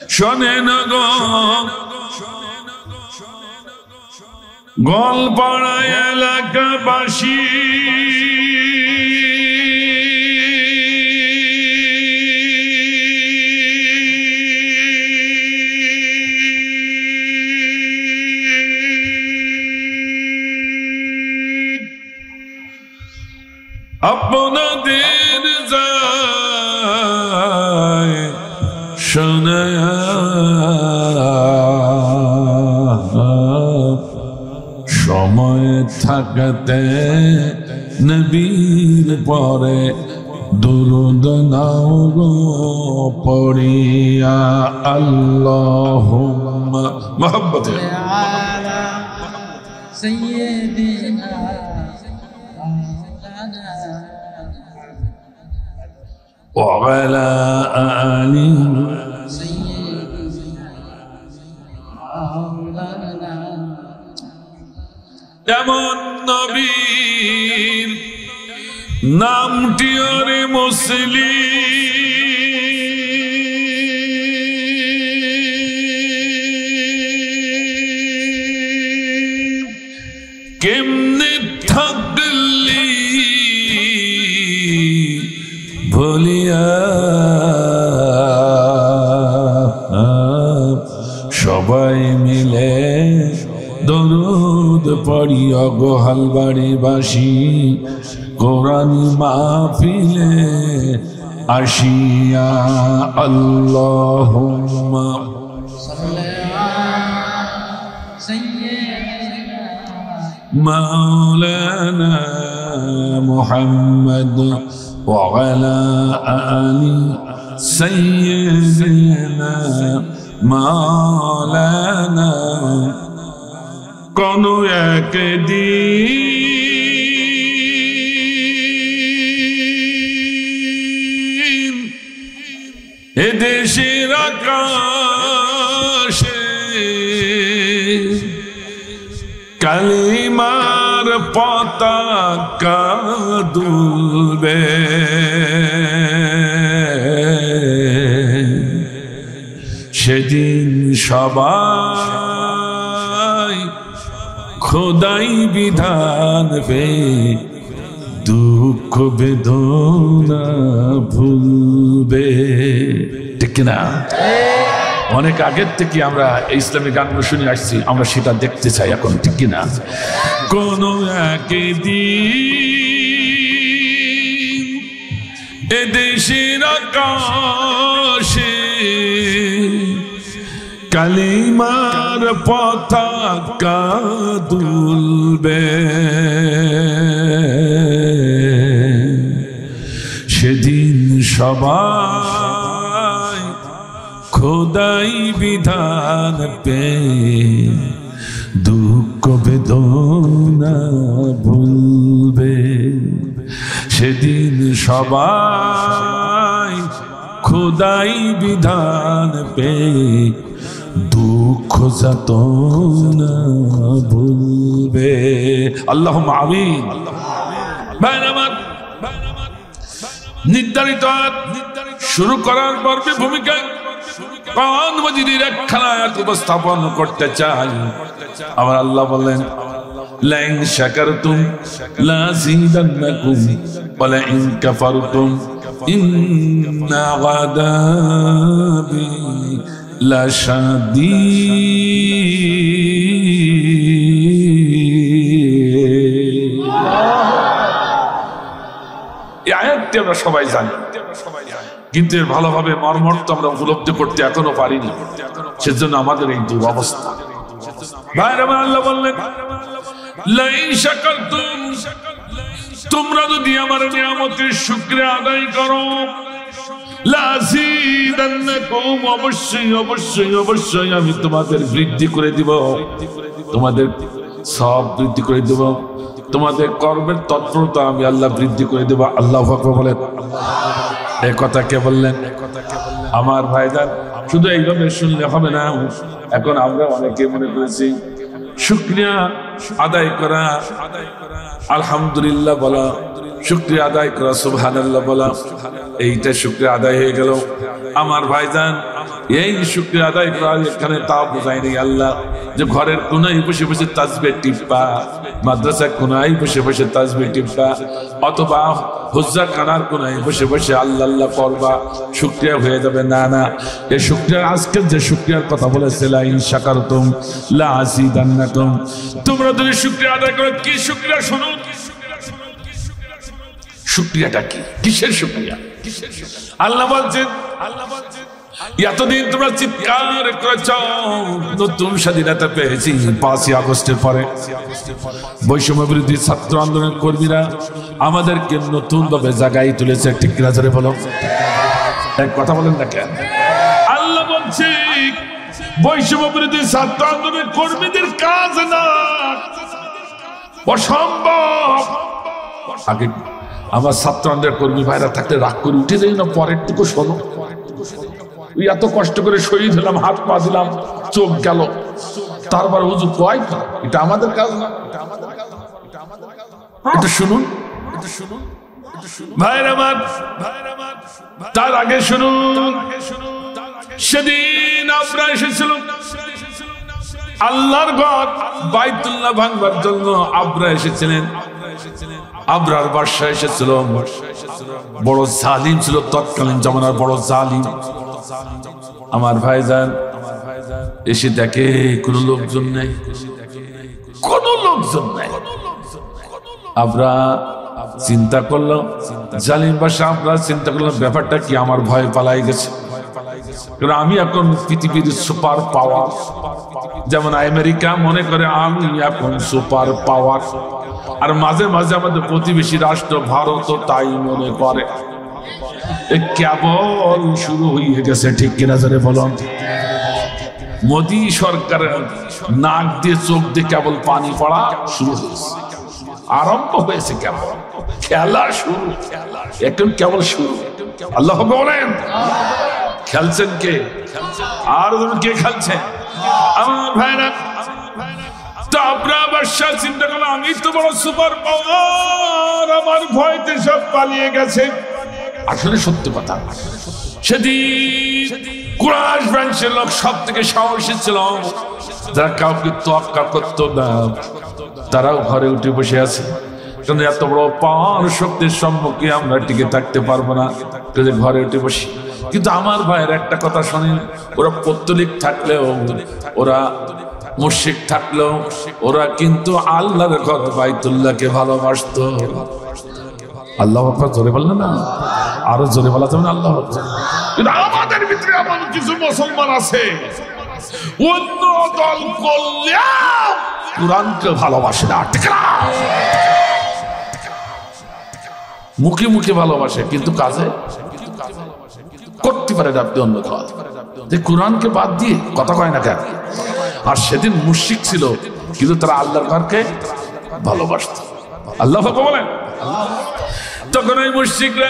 শোনেন গো গোয়ালপাড়া এলাকাবাসী, আপনাদের যায় শোনায়া সময় থাকতে নবীর পরে দুরূদ নাও গো পড়িয়া আল্লাহুম্মা মুহাম্মদে আলা সাইয়্যিদিনা وعلى آله এমন নবীর নামটি ওরে মুসলিম, কেমনে থাকলি ভুলিয়া সবাই মিলে দরুদ পড়িয়া গোহাল বাড়িবাসী কোরআন মাহফিলে আসিয়া আল্লাহুম্মা মাওলানা মুহাম্মদ وعلى آل سيدنا مولانا কোন একদিন এদেশের আকাশে কালিমার পতাকা দুলবে, সেদিন সবাই খোদাই বিধান পে দুঃখ বেদনা ভুলবে, ঠিক না? অনেক আগের থেকে আমরা ইসলামী গানগুলো শুনে আসছি, আমরা সেটা দেখতে চাই এখন, ঠিক কিনা? কোন একদিন এদেশের আকাশে কালিমার পতাকা দুলবে, সেদিন সবাই খোদাই বিধান পে দুঃখ বেদনা ভুলবে, সেদিন সবাই খোদাই বিধান পে দুঃখ যাতনা ভুলবে। আল্লাহুম্মা আমিন। নির্ধারিত শুরু করার পর্বে ভূমিকায় কোরআন মাজিদের একখানা আয়াত উপস্থাপন করতে চাই। আমার আল্লাহ বলেন, লাইন শাকারতুম লাযিদান্নাকুম ওয়া লাইন কাফারতুম ইন্না আযাবি লাশাদীদ। এই আয়াতটি আমরা সবাই জানি, কিন্তু এর ভালোভাবে মর্মার্থ আমরা উপলব্ধি করতে এখনো পারিনি, সেজন্য আমাদের এই দুরবস্থা। আল্লাহ বললেন, লাইন শাকারতুম, তোমরা যদি আমার নিয়ামতের শুকরিয়া আদায় করো, লাযিদান্নাকুম, অবশ্যই অবশ্যই অবশ্যই আমি তোমাদের বৃদ্ধি করে দিব, তোমাদের সব বৃদ্ধি করে দেব, তোমাদের কর্মের তৎপরতা আমি আল্লাহ বৃদ্ধি করে দেব। আল্লাহু আকবার বলেন। এই কথা কে বললেন? আমার ভাইজান, শুধু এইভাবে শুনলে হবে না। এখন আমরা অনেকে মনে করেছি শুকরিয়া আদায় করা, আলহামদুলিল্লাহ বলা, শুকরিয়া আদায় করা, সুবহানাল্লাহ বলা, এইটা শুকরিয়া আদায় হয়ে গেল। আমার ভাইজান, এই শুকরিয়া আদায় করার এখানে তাও বোঝাই নেই আল্লাহ যে ঘরের কোনায় বসে বসে তাসবিহ টিপবা, মাদ্রাসার কোনায় বসে বসে তাসবিহ টিপবা, অথবা হুজ্জা খানার কোনায় বসে বসে আল্লাহ আল্লাহ করবা, শুকরিয়া হয়ে যাবে। না না, এই শুকরিয়া আজকের যে শুকরিয়ার কথা বলেছে লা ইন শাকারতুম লা আযীদান্নাকুম, তোমরা যদি শুকরিয়া আদায় করো। কি শুকরিয়া শুনুন, শুকরিয়াটা কি, কিসের শুকরিয়া? আল্লাহ বলছেন এতদিন তোমরা চিৎকার করেছ নতুন স্বাধীনতা পেয়েছি 5ই আগস্টের পরে বৈষম্য বিরোধী ছাত্র আন্দোলনের কর্মীরা আমাদেরকে নতুন ভাবে জায়গায় তুলেছে, ঠিক কিনা জোরে বলো, এক কথা বলেন না কেন? আল্লাহ বলছে বৈষম্য বিরোধী ছাত্র আন্দোলনের কর্মীদের কাজ না, অসম্ভব। আগে আমার ছাত্র আন্দোলনের কর্মী ভাইরা থাকলে রাগ করে উঠে যাই না, পরের টুকু শোনো, এত কষ্ট করে শহীদ হলাম, হাত পা দিলাম, চোখ গেল, তারপর হুজুর কয় এটা আমাদের কাজ না। এটা শুনুন ভাইরা আমার, তার আগে শুনুন, সেদিন আমরা এসেছিলাম আল্লাহর ঘর বাইতুল্লাহ ভাঙবার জন্য। আবরা এসেছিলেন, আবরার বাদশা এসেছিল, বড় জালিম ছিল তৎকালীন জামানার, বড় জালিম। আমার ভাইজান এসে দেখে কোনো লোকজন নেই, কোনো লোকজন নেই। আবরা চিন্তা করলো, জালিম বাদশা আমরা চিন্তা করলাম ব্যাপারটা কি, আমার ভয় পালাই গেছে, কারণ আমি এখন পৃথিবীর সুপার পাওয়ার, যেমন আমেরিকা মনে করে আমি এখন সুপার পাওয়ার, আর মাঝে মাঝে আমাদের প্রতিবেশী রাষ্ট্র ভারত তাই মনে করে। কেবল শুরু হয়ে গেছে, ঠিক কিনা জোরে বলুন? মোদী সরকারের নাক দিয়ে চোখ দিয়ে কেবল পানি পড়া শুরু হয়েছে, আরম্ভ হয়েছে, কেবল খেলা শুরু, এখন কেবল শুরু। আল্লাহ বলেন খেলছেন কে, আর কে খেলছেন? আমার ভাইরা, চিন্তা করলো আমি তো বড় সুপার পাওয়ার, আমার ভয়তে সব পালিয়ে গেছে। আসলে সত্য কথা, সেদিন কুরাইশ বংশের লোক সব থেকে সাহসী ছিল, যারা কাউকে তোয়াক্কা করতো না, তারাও ঘরে উঠে বসে আছে। কিন্তু এত বড় পাওয়ার শক্তির সম্মুখে আমরা টিকে থাকতে পারবো না, ঘরে উঠে বসি। কিন্তু আমার ভাইয়ের একটা কথা শোনেন, ওরা পৌত্তলিক থাকলেও, ওরা মুশরিক থাকলেও, ওরা কিন্তু আল্লাহর ঘর বাইতুল্লাহকে ভালোবাসত। আল্লাহু আকবার জোরে বললেন না, আরো জোরে বলা যাবে না আল্লাহু আকবার। কিন্তু আমাদের ভিতরে এমন কিছু মুসলমান আছে অন্য দল করলেও কুরআনকে ভালোবাসে না, ঠিক না? মুখে মুখে ভালোবাসে কিন্তু কাজে করতে পারে না। আপনি অন্য কাজ যে কোরআনকে বাদ দিয়ে কথা কয় না কেন? আর সেদিন মুশরিক ছিল কিন্তু তারা আল্লাহর ঘরকে ভালোবাসত। আল্লাহ বলেন তখন ওই মুশরিকরা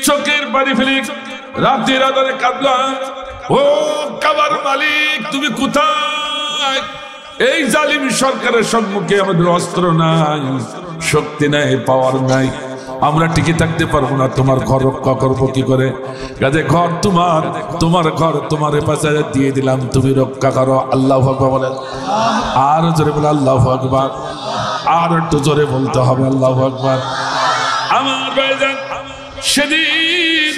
চোখের পানি ফেলে রাতের আধারে কাঁদলো, ও কাবার মালিক তুমি কোথায়? এই জালিম সরকারের সম্মুখে আমাদের অস্ত্র নাই, শক্তি নাই, পাওয়ার নাই, আমরা টিকে থাকতে পারবো না, তোমার ঘর রক্ষা করবো কি করে? কাজে ঘর তোমার, তোমার ঘর তোমার হেফাজতে দিয়ে দিলাম, তুমি রক্ষা করো। আল্লাহু আকবার বলেন, আর জোরে বলে আল্লাহু আকবার, আর একটু জোরে বলতে হবে আল্লাহু আকবার। আমার ভাইজান সেদিন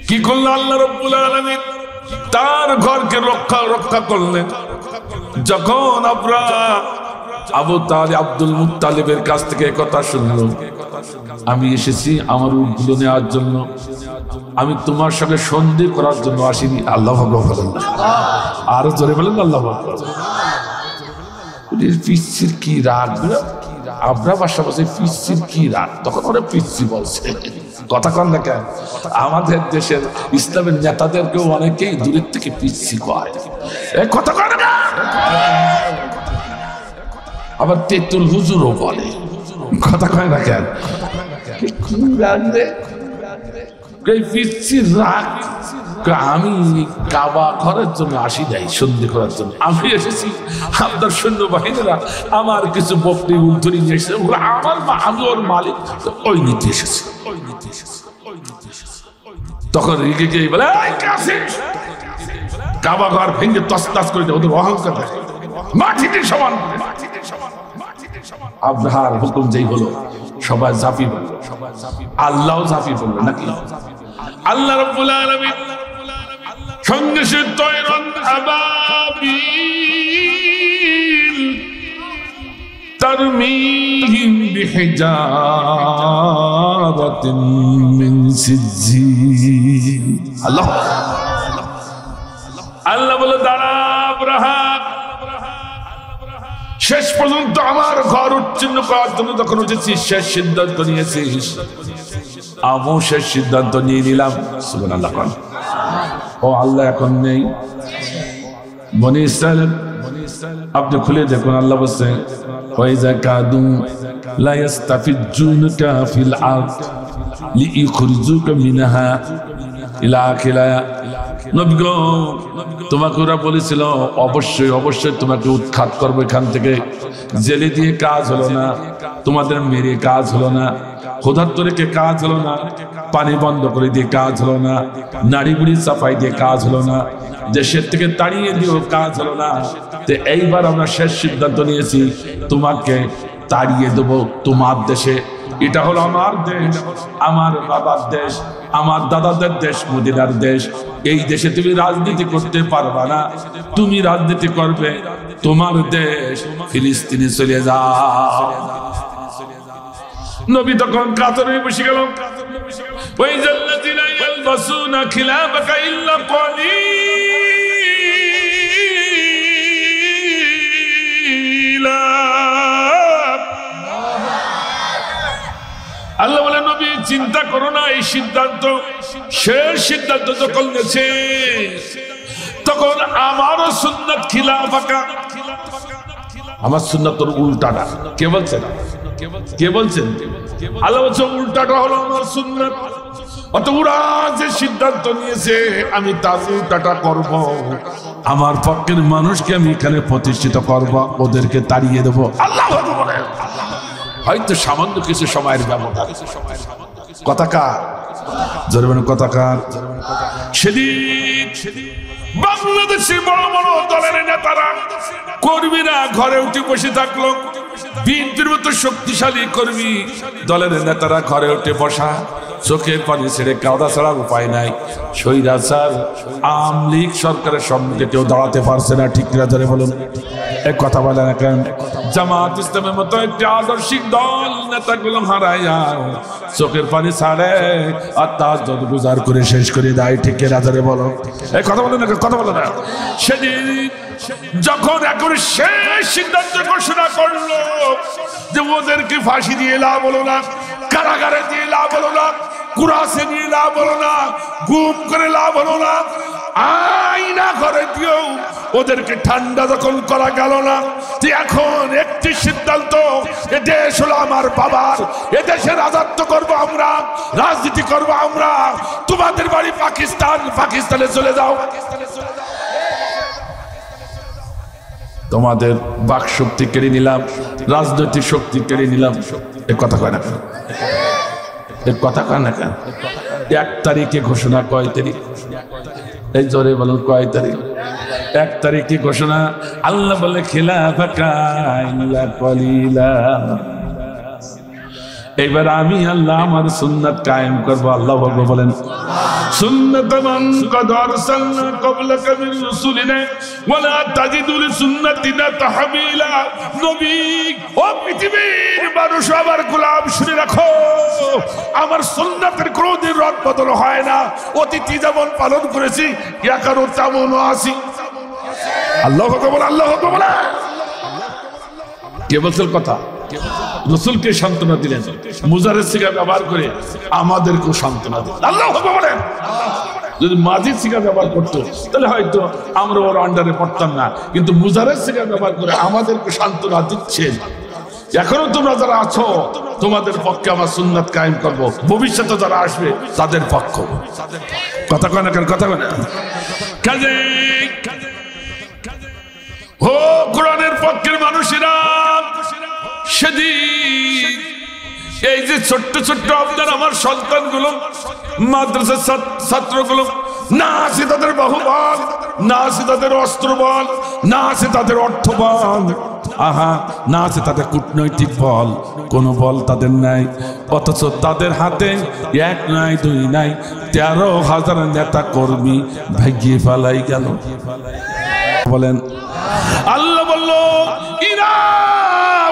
কি করলো আল্লাহ রাব্বুল আলামিন? তার ঘরকে রক্ষা করলেন। যখন আমরা আবু তালিব আব্দুল মুত্তালিবের কাছ থেকে কথা শুনলো, আমি এসেছি আমার উটগুলো নেওয়ার জন্য, আমি তোমার সঙ্গে সন্ধি করার জন্য আসিনি। আল্লাহু আকবার বলেন, আরো জোরে বলেন আল্লাহু আকবার। পিচ্ছির কি রাগ, আমরা বাসা বসে পিচ্ছির কি রাগ, তখন ওরা পিচ্ছি বলছে, কথা কন না কেন? আমাদের দেশের ইসলামের নেতাদেরকেও অনেকেই দূরের থেকে পিচ্ছি কয়, কথা কন না। আবার তেতুল হুজুরও বলে, কথা কয় না কেন? আমি কাবা ঘরের জন্য আসি নাই, সন্ধি করার জন্য। আমি এসেছি আপনার সৈন্য বাহিনীরা আমার কিছু বকরি উদ্ধরি নিয়ে এসেছে, আমার আমি ওর মালিক, ওই নীতি এসেছি। তখন রেগে গিয়ে বলে, এই কে আছিস? কাবা ঘর ভেঙে তছনছ করে দেয়, ওদের অহংকার দেখে, মাটিতে সমান করে। আব্রাহার হুকুম যেই হলো, সবাই ঝাঁপিয়ে পড়ল, আল্লাহও ঝাঁপিয়ে পড়লো নাকি? আল্লাহ রাব্বুল আলামিন সঙ্গে সে তয়রন আবাবিল তারমিহিম বিহিজারাতিন মিন সিজ্জিল। আল্লাহ আল্লাহ বলে, দাঁড়া আব্রাহাম, শেষ পর্যন্ত আমার ঘর উচ্ছিন্ন করার জন্য যখন উঠেছিস, শেষ সিদ্ধান্ত নিয়েছিস, আমিও শেষ সিদ্ধান্ত নিয়ে নিলাম। সুবহানাল্লাহ। ও আল্লাহ এখন নেই। বনি ইসরাইল আপনি খুলে দেখুন, আল্লাহ বলছে, ওয়াইজা কাদু লা ইস্তাফিজুনকা ফিল আরদ লিইখরিজুকা মিনহা ইলা আখিরা। নবী গো, তোমাকে ওরা বলেছিল অবশ্যই অবশ্যই তোমাকে উৎখাত করবো এখান থেকে। জেলে দিয়ে কাজ হলো না, তোমাদের মেরে কাজ হলো না, ক্ষুধার্ত রেখে কাজ হলো না, পানি বন্ধ করে দিয়ে কাজ হলো না, নারী বুড়ি সাফাই দিয়ে কাজ হলো না, দেশের থেকে তাড়িয়ে দিয়েও কাজ হলো না। তো এইবার আমরা শেষ সিদ্ধান্ত নিয়েছি, তোমাকে তাড়িয়ে দেবো তোমার দেশে। এটা হলো আমার দেশ, আমার বাবার দেশ, আমার দাদাদের দেশ, মদিনার দেশ। এই দেশে তুমি রাজনীতি করতে পারবা না, তুমি রাজনীতি করবে তোমার দেশ ফিলিস্তিনে চলে যাও। নবী তখন কাতরে বসে গেল। ওই জাল্লাযিনা ইয়ালবাসুনা খিলাফাকা ইল্লা কলিলা। আল্লাহ বলে, নবী চিন্তা করো না, এই সিদ্ধান্ত শেষ সিদ্ধান্ত যখন নিয়েছে, তখন আমারও সুন্নাত খিলাফাকা, আমার সুন্নাতের উল্টাটা। কে বলছেন? কে বলছেন? আল্লাহ বলছে উল্টাটা হলো আমার সুন্নাত। অত ওরা যে সিদ্ধান্ত নিয়েছে, আমি তার উল্টাটা করব। আমার পক্ষের মানুষকে আমি এখানে প্রতিষ্ঠিত করব, ওদেরকে তাড়িয়ে দেবো। আল্লাহ বলেন, হয়তো সামান্য কিছু সময়ের ব্যবধান। কথাকার জোরে বলেন, কথাকার। সেদিন বাংলাদেশের বড় বড় দলের নেতারা, কর্মীরা ঘরে উঠে বসে থাকলো। বিএনপির মতো শক্তিশালী কর্মী দলের নেতারা ঘরে উঠে বসা, চোখের পানি ছেড়ে কাঁদা ছাড়ার উপায় নাই। স্বৈরাচার আওয়ামী লীগ সরকারের সম্মুখে কেউ দাঁড়াতে পারছে না। ঠিক কিনা জোরে বলুন, এক কথা বলে না কেন? জামাত ইসলামের মতো একটি আদর্শিক দল নেতাগুলো হারাইয়া চোখের পানি ছাড়ে আর তাহাজ্জুদ গুজার করে শেষ করে দেয়। ঠিক কিনা জোরে বলো, এই কথা বলে না, কথা বলে না। সেদিন যখন এখন শেষ সিদ্ধান্ত ঘোষণা করলো যে ওদেরকে ফাঁসি দিয়ে লাভ হলো না, কারাগারে দিয়ে লাভ হলো না, কুরাসে দিয়ে লাভ হলো না, গুম করে লাভ হলো না, আয়না করে দিয়েও ওদেরকে ঠান্ডা যখন করা গেল না, এখন একটি সিদ্ধান্ত, এ দেশ হলো আমার বাবার, এ দেশের রাজত্ব করবো আমরা, রাজনীতি করবো আমরা। তোমাদের বাড়ি পাকিস্তান, পাকিস্তানে চলে যাও। তোমাদের বাক শক্তি কেড়ে নিলাম, রাজনৈতিক শক্তি কেড়ে নিলাম। এ কথা কয় না কেন? এর কথা কয় না কেন? 1 তারিখে ঘোষণা, কয় তারিখ? এই জোরে বলুন, কয় তারিখ? 1 তারিখে ঘোষণা। আল্লাহ বলে, খিলাফাকা ইল্লা কলিলা। এবার আমি আল্লাহ আমার সুন্নাত কায়েম করব। আল্লাহ বলেন, সুন্নাত মান কদ আরসালনা ক্বাবলাকা মির রাসূলিনা ওয়ালা তাজিদু লিসুন্নাতিনা তাহবিলা। নবী, ও পৃথিবীর মানুষ, আমার গোলাম, শুনে রাখো, আমার সুন্নাতের কোনদিন রদ বদল হয় না। অতীতে যেমন পালন করেছি, এখনো তেমন আছি। আল্লাহু আকবার, আল্লাহু আকবার। কে বলছেন কথা? রাসূলকে সান্ত্বনা দিলেন, মুজারের সিগা ব্যবহার করে আমাদেরকেও সান্ত্বনা দিলেন। আল্লাহু আকবার বলেন। যদি মাজিদ সিগা ব্যবহার করতো তাহলে হয়তো আমরা ওর আন্ডারে পড়তাম না, কিন্তু মুজারের সিগা ব্যবহার করে আমাদেরকে সান্ত্বনা দিচ্ছেন। এখনো তোমরা যারা আছো, তোমাদের পক্ষে আমার সুন্নাত কায়েম করব, ভবিষ্যতে যারা আসবে তাদের পক্ষ। কথা কয় না কেন? কথা কয় না? কাজে ও কোরআনের পক্ষের মানুষেরা, সেদিন এই যে ছোট্ট ছোট্ট আপনার আমার সন্তানগুলো মাদ্রাসার ছাত্রগুলো না আছে তাদের বাহুবল, না আছে তাদের অস্ত্রবল, না আছে তাদের অর্থবল, আহা না আছে তাদের কূটনৈতিক বল, কোনো বল তাদের নাই। অথচ তাদের হাতে এক নাই দুই নাই 13,000 নেতা কর্মী ভাগিয়ে ফেলাই গেল। বলেন আল্লাহ বলল ইরা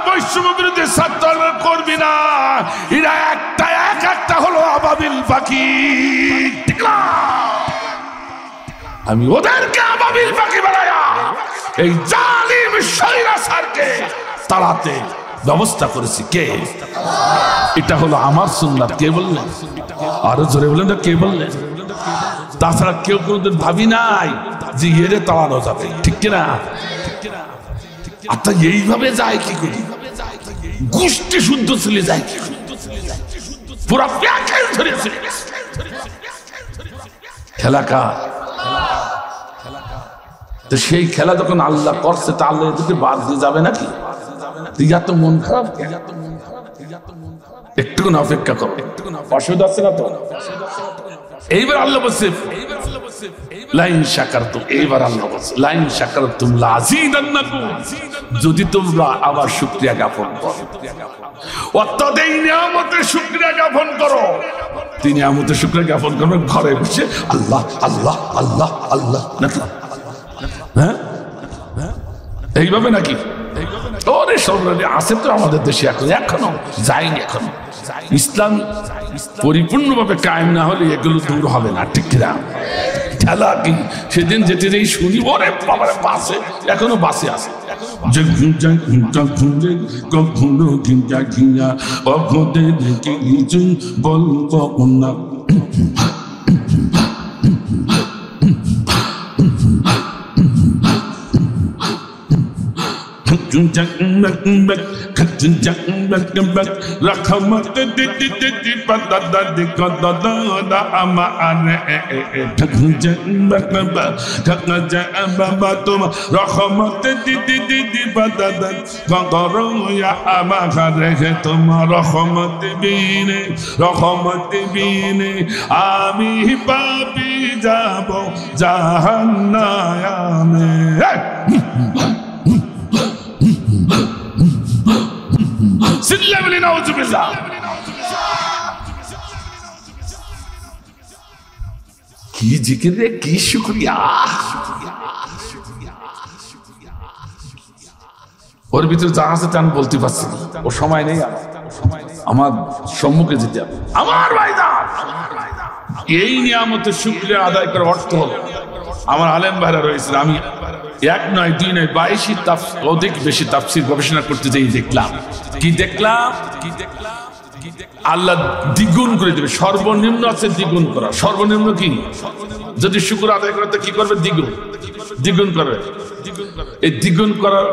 বৈষম্য বিরোধী ছাত্র করবি না, এরা একটা হলো আবাবিল পাখি। আমি ওদেরকে আবাবিল পাখি বানায়া এই জালিম স্বৈরাচারকে তাড়াতে ব্যবস্থা করেছি। কে? এটা হলো আমার সুন্নাত। কে বললেন? আরো জোরে বলেন, কে বললেন? তাছাড়া কেউ কোনোদিন ভাবি নাই যে এরে তাড়ানো যাবে, ঠিক কিনা? আচ্ছা এইভাবে যায় কি করি? গোষ্ঠী শুদ্ধ চলে যায় কি করি? পুরা প্যাকেজ ধরে চলে গেছে। খেলা কার? তো সেই খেলা যখন আল্লাহ করছে তা আল্লাহ এদিকে বাদ দিয়ে যাবে নাকি? ইয়া তো মন খারাপ, একটুকুন অপেক্ষা করো, অসুবিধা আছে না তো? এইবার আল্লাহ বলছে লাইন শাকারতুম, এইবার আল্লাহ বলছে লাইন শাকারতুম লাযীদান্নাকুম, যদি তোমরা আবার শুকরিয়া জ্ঞাপন করো। অর্থাৎ এই নিয়ামতের শুকরিয়া জ্ঞাপন করো। তিনি নিয়ামতের শুকরিয়া জ্ঞাপন করবেন ঘরে বসে আল্লাহ আল্লাহ আল্লাহ আল্লাহ নাকি? হ্যাঁ এইভাবে নাকি? ওরে সর্বরানি আছে তো আমাদের দেশে, এখনো যায়নি। এখনো ইসলাম পরিপূর্ণভাবে কায়েম না হলে এগুলো দূর হবে না, ঠিক কিনা? খেলা কি সেদিন যেতে যেই শুনি ওরে বাবার বাসে, এখনো বাসে আছে। বলবো না আমি পাপী যাব জাহান্নামে। কি জিকির রে, কি শুকরিয়া! ওর ভিতরে যা আছে তা আমি বলতে পারছি না, ও সময় নেই আমার সম্মুখে যেতে হবে। আমার ভাইজান, এই নিয়ামতের শুকরিয়া আদায় করার অর্থ হলো, আমার আলেম ভাইরা রয়েছে, আমি এক নয় দুই নয় 22 অধিক বেশি তাফসীর গবেষণা করতে যেয়ে দেখলাম, কি দেখলাম? আল্লাহ দ্বিগুণ করে দেবে। সর্বনিম্ন আছে দ্বিগুণ করা। সর্বনিম্ন কি? যদি শুকর আদায় করে তো কি করবে? দ্বিগুণ করবে। এই দ্বিগুণ করার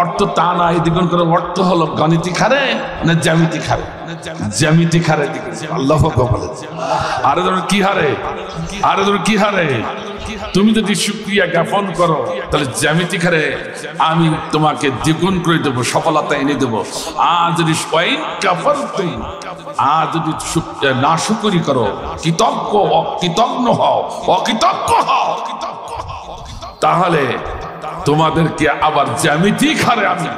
অর্থ তা না, এই দ্বিগুণ করার অর্থ হলো গাণিতিক হারে না জ্যামিতিক হারে? জ্যামিতিক হারে দ্বিগুণ। আল্লাহ বলে আরে ধরুন কি হারে? আরে ধরুন কি হারে? তুমি যদি শুকরিয়া জ্ঞাপন করো তাহলে জ্যামিতিক হারে আমি তোমাকে দ্বিগুণ করে দেবো, সফলতা এনে দেবো। আর যদি যদি না শুকরি করো, অকৃতজ্ঞ হও, তাহলে তোমাদেরকে আবার জ্যামিতিক হারে আমি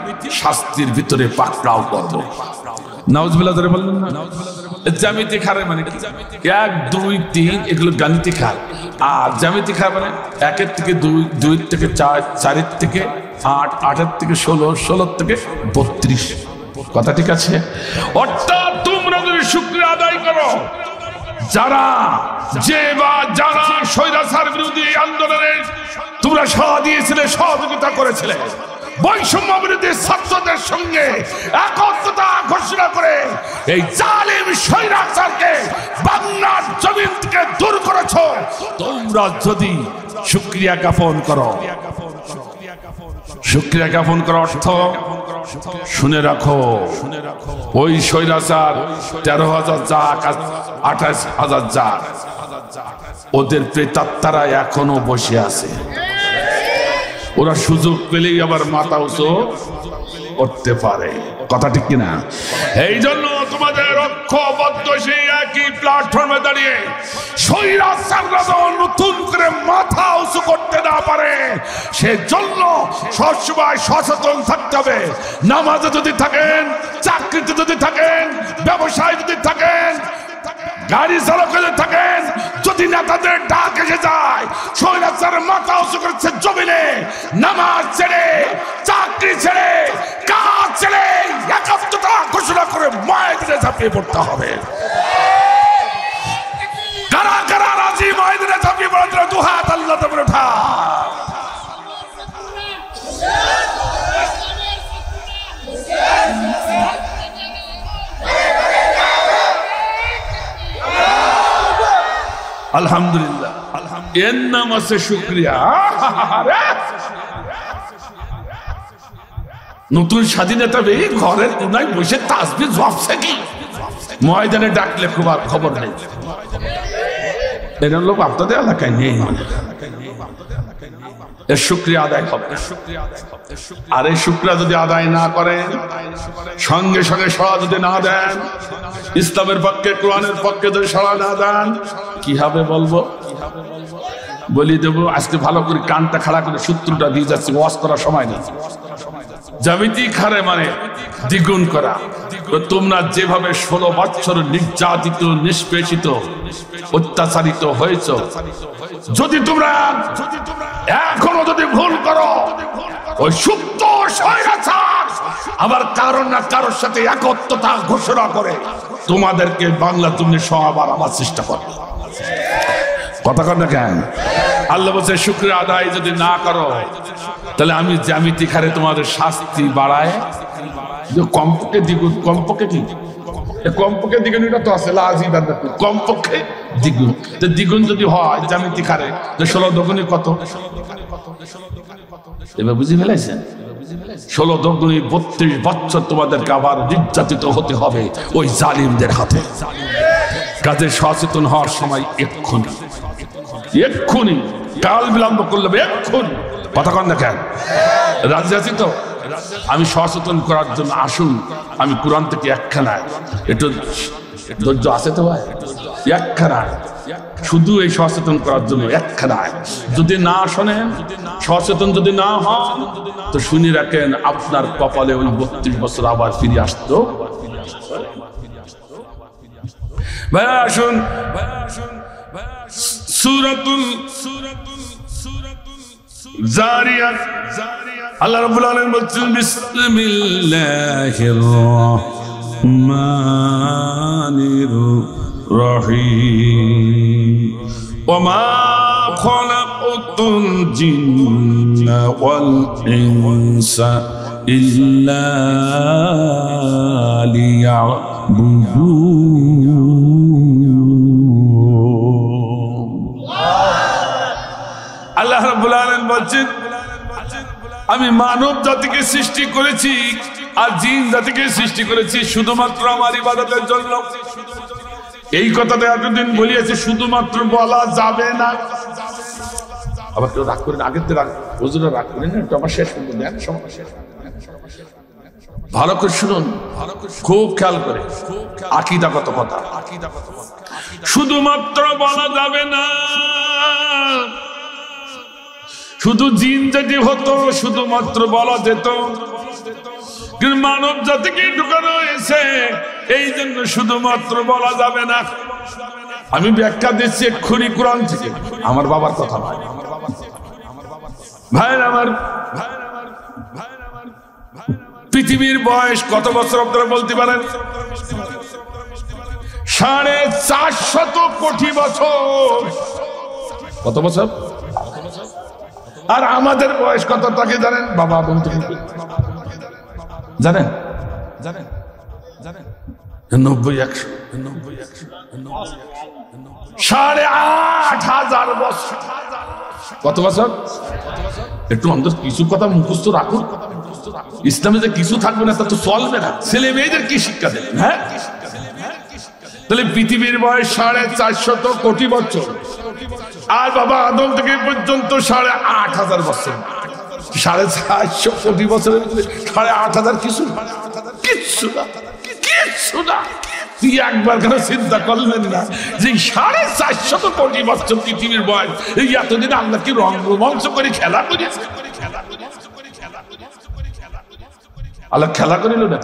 শাস্তির ভিতরে পাকড়াও করবো। নাউজুবিল্লাহ ধরে বললেন না? জ্যামিতিক হারে মানে 1 2 3 এগুলো গাণিতিক হার, আর জ্যামিতিক হার মানে 1 থেকে 2, 2 থেকে 4, 4 থেকে 8, 8 থেকে 16, 16 থেকে 32। কথা ঠিক আছে? অর্থাৎ তোমরা যদি শুকরিয়া আদায় করো, যারা স্বৈরাচার বিরোধী আন্দোলনে তোমরা সাড়া দিয়েছিলে, সহযোগিতা করেছিলে, বৈষম্য বিরোধী ছাত্রদের সঙ্গে একত্রতা ঘোষণা করে এই জালিম স্বৈরাচারকে বাংলার জমিন থেকে দূর করেছো, তোমরা যদি শুকরিয়া জ্ঞাপন করো, শুকরিয়া জ্ঞাপন করার অর্থ শুনে রাখো, ওই স্বৈরাচার 13,000 যাক 28,000 যাক, ওদের প্রেতাত্মারা এখনো বসে আছে। ওরা সুযোগ পেলেই আবার মাথা উঁচু করতে পারে। কথা ঠিক কিনা? এই জন্য তোমাদের ঐক্যবদ্ধ সেই একই প্ল্যাটফর্মে দাঁড়িয়ে স্বৈরাচাররা যেন নতুন করে মাথা উঁচু করতে না পারে সেজন্য সবসময় সচেতন থাকতে হবে। নামাজে যদি থাকেন, চাকরিতে যদি থাকেন, ব্যবসায় যদি থাকেন, গাড়ি চালকে যদি থাকেন, যদি নেতাদের ডাক এসে যায় স্বৈরাচারের মাথা উঁচু করেছে জমিনে, নামাজ ছেড়ে, চাকরি ছেড়ে, কাজ ছেড়ে একাত্মতা ঘোষণা করে ময়দানে ঝাঁপিয়ে পড়তে হবে। কারা কারা রাজি ময়দানে ঝাঁপিয়ে পড়ার জন্য দুহাত আল্লাহ তাআলা উঠা। আলহামদুলিল্লাহ, এর নাম আছে শুকরিয়া। নতুন স্বাধীনতা পেয়ে ঘরের কোনায় বসে তাসবিহ জপছে কি, ময়দানে ডাকলে খুব আর খবর নেই। এরকম লোক আপনাদের এলাকায় নেই, মানে এর শুকরিয়া আদায় হবে। আর এই শুকরিয়া যদি আদায় না করেন, সঙ্গে সঙ্গে সাড়া যদি না দেন, ইসলামের পক্ষে, কোরআনের পক্ষে যদি সাড়া না দেন, কি হবে বলবো? বলি দেবো আজকে ভালো করে কানটা খাড়া করে সূত্রটা দিয়ে যাচ্ছে, ওয়াজ করার সময় নেই। জামিতি খারে মানে দ্বিগুণ করা। তোমরা যেভাবে 16 বছর নির্যাতিত, নিষ্পেষিত, অত্যাচারিত হয়েছ, যদি তোমরা এখনো যদি ভুল করো, ওই সুপ্ত স্বৈরাচার আবার কারণ না কারোর সাথে একত্রতা ঘোষণা করে তোমাদেরকে বাংলা তুমি সবার আবার চেষ্টা করবে। কথা কর না কেন? আল্লাহ বলছে শুকরিয়া আদায় যদি না করো, তাহলে আমি জ্যামিতি খারে তোমাদের শাস্তি বাড়ায় কমপক্ষে দ্বিগুণ। কমপক্ষে কি? কমপক্ষে দ্বিগুণ, এটা তো আছে কমপক্ষে দ্বিগুণ। দ্বিগুণ যদি হয় জ্যামিতি খারে, 16 দুগুণে কত? এবার বুঝে ফেলেছেন? 16 দুগুণে 32 বছর তোমাদেরকে আবার নির্যাতিত হতে হবে ওই জালিমদের হাতে। কাজে সচেতন হওয়ার সময় এক্ষুনি, এক্ষুনি, কাল বিলম্ব করলে এক্ষুনি। কথা কন না কেন? রাজি আছি তো? আমি সচেতন করার জন্য আসুন, আমি কোরআন থেকে একখানায়, একটু ধৈর্য আছে তো ভাই, একখানায় শুধু এই সচেতন করার জন্য একখানায়। যদি না শোনেন, সচেতন যদি না হন, তো শুনে রাখেন আপনার কপালে ওই 32 বছর আবার ফিরে আসতো। ভাই আসুন, সূরাতুল জারিয়াত, আল্লাহ রাব্বুল আলামিন বলছেন বিসমিল্লাহির রহমানির রহিম ওয়া মা খালাকতুল জিন্না ওয়াল ইনসা ইল্লা লিয়াবুদুন। আল্লাহ রাব্বুল আলামিন বলছেন আমি মানব জাতিকে সৃষ্টি করেছি আর জিন জাতিকে সৃষ্টি করেছি শুধুমাত্র আমার ইবাদতের জন্য। এই কথাটা এতদিন বলিয়েছে, শুধুমাত্র বলা যাবে না। আবার কেউ রাগ করেন, আগের থেকে হুজুরা রাগ করেন, একটু আমার শেষ করতে দেন, সময় শেষ। ভালো করে শুনুন, খুব খেয়াল করে, আকীদাগত কথা। শুধুমাত্র বলা যাবে না। শুধু জিন যদি হতো শুধুমাত্র বলা যেত, কিন্তু মানব জাতিকে ঢুকানো হয়েছে, এই জন্য শুধুমাত্র বলা যাবে না। আমি ব্যাখ্যা দিচ্ছি এক্ষুনি কোরআন থেকে, আমার বাবার কথা নয়। ভাইয়ের আমার, পৃথিবীর বয়স কত বছর আপনারা বলতে পারেন? 450 কোটি বছর। কত বছর? আর আমাদের বয়স কত তাকে জানেন? বাবা বলতে জানেন? 90-100 8,500 বছর। কত বছর? একটু অন্তত কিছু কথা মুখস্থ রাখুন। ইসলামে যে কিছু থাকবে না তা তো চলবে না। ছেলে মেয়েদের কি শিক্ষা দেবেন? হ্যাঁ, তাহলে পৃথিবীর বয়স 450 কোটি বছর, আর বাবা আদম থেকে পর্যন্ত 8,500 বছর। 450 কোটি বছরের 8,500 কিছু, কিচ্ছু না, কিচ্ছু না। তুই একবার কেন চিন্তা করলেন না যে 450 কোটি বছর পৃথিবীর বয়স, এই এতদিন আল্লাহ কি রঙ্গমঞ্চ করে খেলা করেছে? আল্লাহ খেলা করিল না,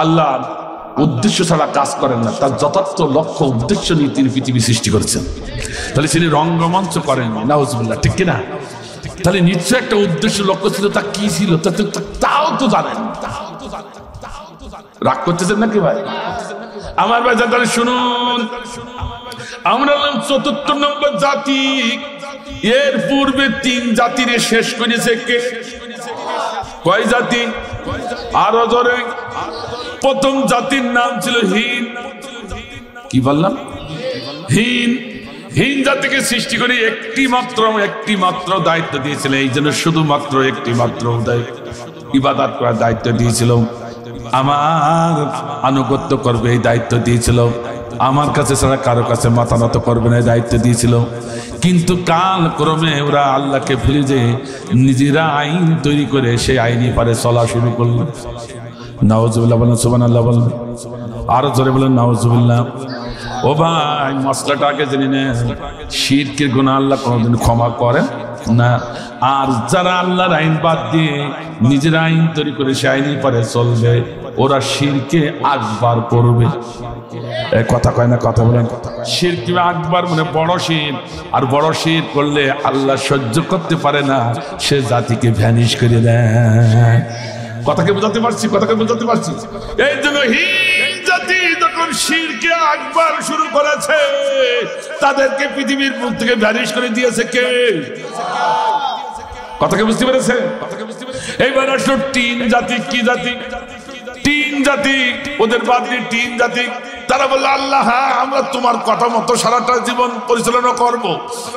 আল্লাহ উদ্দেশ্য ছাড়া কাজ করেন না, তার যথার্থ লক্ষ্য উদ্দেশ্য নিয়ে তিনি পৃথিবী সৃষ্টি করেছেন। তাহলে তিনি রঙ্গমঞ্চ করেন নাউজুবিল্লাহ, ঠিক কিনা? তাহলে নিশ্চয় একটা উদ্দেশ্য লক্ষ্য ছিল, তা কি ছিল তাও তো জানেন। রাগ করতেছেন নাকি ভাই? আমার ভাই তাহলে শুনুন, আমরা হলাম ৪র্থ নম্বর জাতি। এর পূর্বে ৩ জাতিরে শেষ করেছে কে? কয় জাতি? আরো জোরে। প্রথম জাতির নাম ছিল হিন। কি বললাম? হিন। হিন জাতিকে সৃষ্টি করে একটি মাত্র দায়িত্ব দিয়েছিল। এই জন্য শুধুমাত্র একটি মাত্র ইবাদত করার দায়িত্ব দিয়েছিল। আমার আনুগত্য করবে এই দায়িত্ব দিয়েছিল। আমার কাছে ছাড়া কারো কাছে মাথা নত করবে না এই দায়িত্ব দিয়েছিল। কিন্তু কাল ক্রমে ওরা আল্লাহকে ভুলে যে নিজেরা আইন তৈরি করে সেই আইনই পারে চলা শুরু করলো। নাউজুবিল্লাহ বলেন, সুবহানাল্লাহ বলেন, আরো জোরে বলেন নাউজুবিল্লাহ। ও ভাই, মশলাটা আগে জেনে নেন, শিরকের গুনাহ আল্লাহ কোনোদিন ক্ষমা করেন না। আর যারা আল্লাহর আইন বাদ দিয়ে নিজের আইন তৈরি করে সে আইনই পারে চলবে, ওরা শিরকে আকবার করবে। কথা কয় না, কথা বলেন। শিরকে আকবার মানে বড় শির, আর বড় শির করলে আল্লাহ সহ্য করতে পারে না, সে জাতিকে ভ্যানিশ করে দেয়। কথাকে বোঝাতে পারছি? কথাকে বোঝাতে পারছি? এই জন্য হিন জাতি যখন শিরকে আকবার শুরু করেছে, তাদেরকে পৃথিবীর মুখ থেকে ভ্যানিশ করে দিয়েছে কে? কথাকে বুঝতে পেরেছে? এইবার আসলো ৩ জাতি। কি জাতি? ৩ জাতি। ওদের বাদ দিয়ে ৩ জাতি। তারা বললো আল্লাহ হ্যাঁ, আমরা তোমার কথা মতো সারাটা জীবন পরিচালনা করব।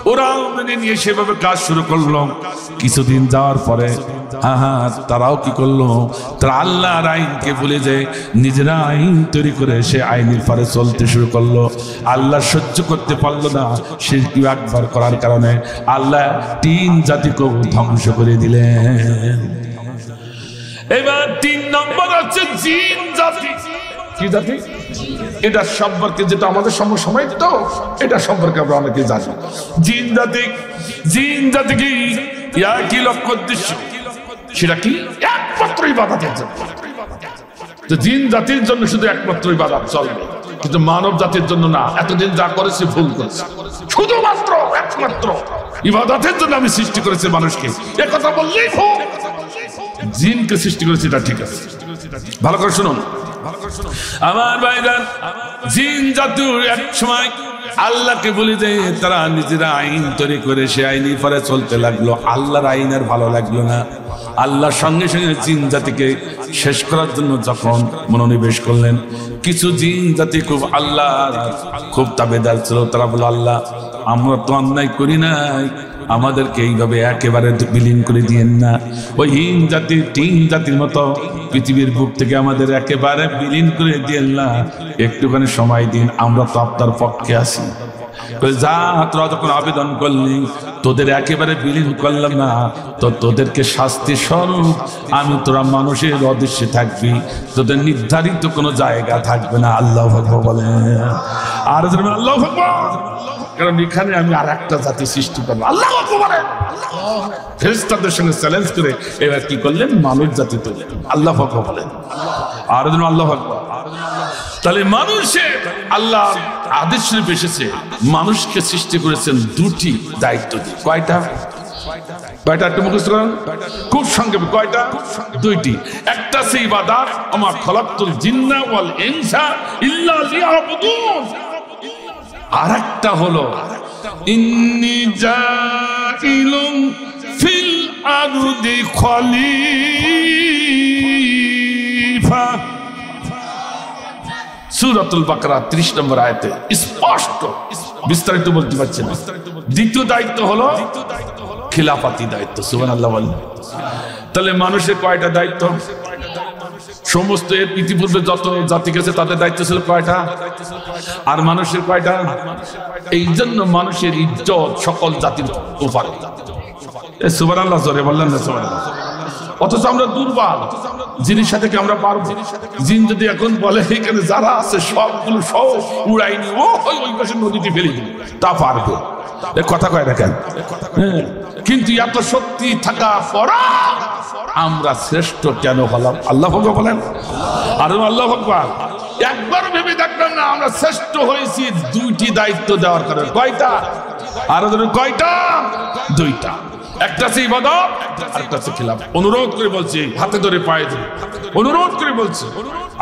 ওরাও মেনে নিয়ে সেভাবে কাজ শুরু করলো। কিছুদিন যাওয়ার পরে তারাও কি করলো? তারা আল্লাহর আইনকে ভুলে যায় নিজেরা আইন তৈরি করে সে আইনের পরে চলতে শুরু করলো। আল্লাহ সহ্য করতে পারলো না শিরক আকবার করার কারণে আল্লাহ ৩ জাতিকে ধ্বংস করে দিলেন। এবার ৩ নম্বর হচ্ছে জিন জাতি। কি জাতি? এটা সম্পর্কে, যেটা আমাদের সমসাময়িক, তো এটা সম্পর্কে আমরা অনেকে জানি। জিন জাতি। জিন জাতি কি? কি লক্ষ্য উদ্দেশ্য? সেটা কি? একমাত্র ইবাদতের জন্য। তো জিন জাতির জন্য শুধু একমাত্র ইবাদত চলবে, কিন্তু মানব জাতির জন্য না। এতদিন যা করেছি ভুল করেছি, শুধুমাত্র একমাত্র ইবাদতের জন্য আমি সৃষ্টি করেছি মানুষকে, এ কথা বললেই ভুল। জিনকে সৃষ্টি করেছি, এটা ঠিক আছে। ভালো করে শুনুন আমার ভাইজান, জিন জাতি এক সময় আল্লাহকে বলে যে তারা নিজেরা আইন তৈরি করে সে আইনই পরে চলতে লাগলো। আল্লাহর আইন আর ভালো লাগলো না। আল্লাহর সঙ্গে সঙ্গে জিন জাতিকে শেষ করার জন্য যখন মনোনিবেশ করলেন, কিছু জিন জাতি খুব তাবেদার ছিল। তারা বলল আল্লাহ, আমরা তো অন্যায় করি নাই, আমাদেরকে এইভাবে একেবারে বিলীন করে দিয়েন না। ওই হিন জাতি ৩ জাতির মতো পৃথিবীর বুক থেকে আমাদের একেবারে বিলীন করে দিয়েন না, একটুখানি সময় দিন, আমরা তো আপনার পক্ষে আছি। যা তোরা যখন আবেদন করলি, তোদের একেবারে বিলীন করলাম না, তো তোদেরকে শাস্তি স্বরূপ আমি তোরা মানুষের অদৃশ্যে থাকবি, তোদের নির্ধারিত কোনো জায়গা থাকবে না। আল্লাহু আকবার বলেন। আর আল্লাহু আকবার, কারণ এখানে আমি আর একটা জাতি সৃষ্টি করবো। আল্লাহু আকবার বলেন। ফেরেশতাদের সঙ্গে চ্যালেঞ্জ করে এবার কি করলেন? মানব জাতি তৈরি। আল্লাহু আকবার বলেন। আর আল্লাহু আকবার। তাহলে মানুষের আল্লাহ আদেশ শরীফ এসেছে, মানুষকে সৃষ্টি করেছেন 2টি দায়িত্ব দিয়ে। কয়টা? কয়টা একটু মুখস্থ করেন খুব সংক্ষেপে। কয়টা? 2টি। একটা সেই ইবাদত, আমা খলাকতুল জিন্না ওয়াল ইনসা ইল্লা লিয়াবুদুন। আরেকটা হলো ইন্নী জাইলুম ফিল আরদি খলিফা। সূরাতুল বাকারা 30 নম্বর আয়াতে স্পষ্ট, বিস্তারিত বলতে পারছি না। দ্বিতীয় দায়িত্ব হলো খিলাফাতি দায়িত্ব। সুবহানাল্লাহ বলেন। তাহলে মানুষের কয়টা দায়িত্ব? সমস্ত এর ইতিপূর্বে যত জাতি গেছে তাদের দায়িত্ব ছিল কয়টা? আর মানুষের কয়টা? এই জন্য মানুষের ইজ্জত সকল জাতির উপরে। সুবহানাল্লাহ জোরে বললেন না? সুবহানাল্লাহ। অথচ আমরা দুর্বল, জিনের সাথে কি আমরা পারবো? জিন যদি এখন বলে এখানে যারা আছে সবগুলো সব উড়াইনি ওই পাশে নদীতে ফেলে দিল, তা পারবে? কথা কয় না কেন? কিন্তু এত শক্তি থাকা পরা আমরা শ্রেষ্ঠ কেন হলাম? আল্লাহ বলেন, আর আল্লাহ আকবার। একবার ভেবে দেখবেন না আমরা শ্রেষ্ঠ হয়েছি দুইটি দায়িত্ব দেওয়ার কারণে। কয়টা? আর কয়টা? দুইটা। একটা হচ্ছে ইবাদত, আরেকটা হচ্ছে খিলাফত। অনুরোধ করে বলছি, হাতে ধরে পায়ে ধরে অনুরোধ করে বলছি,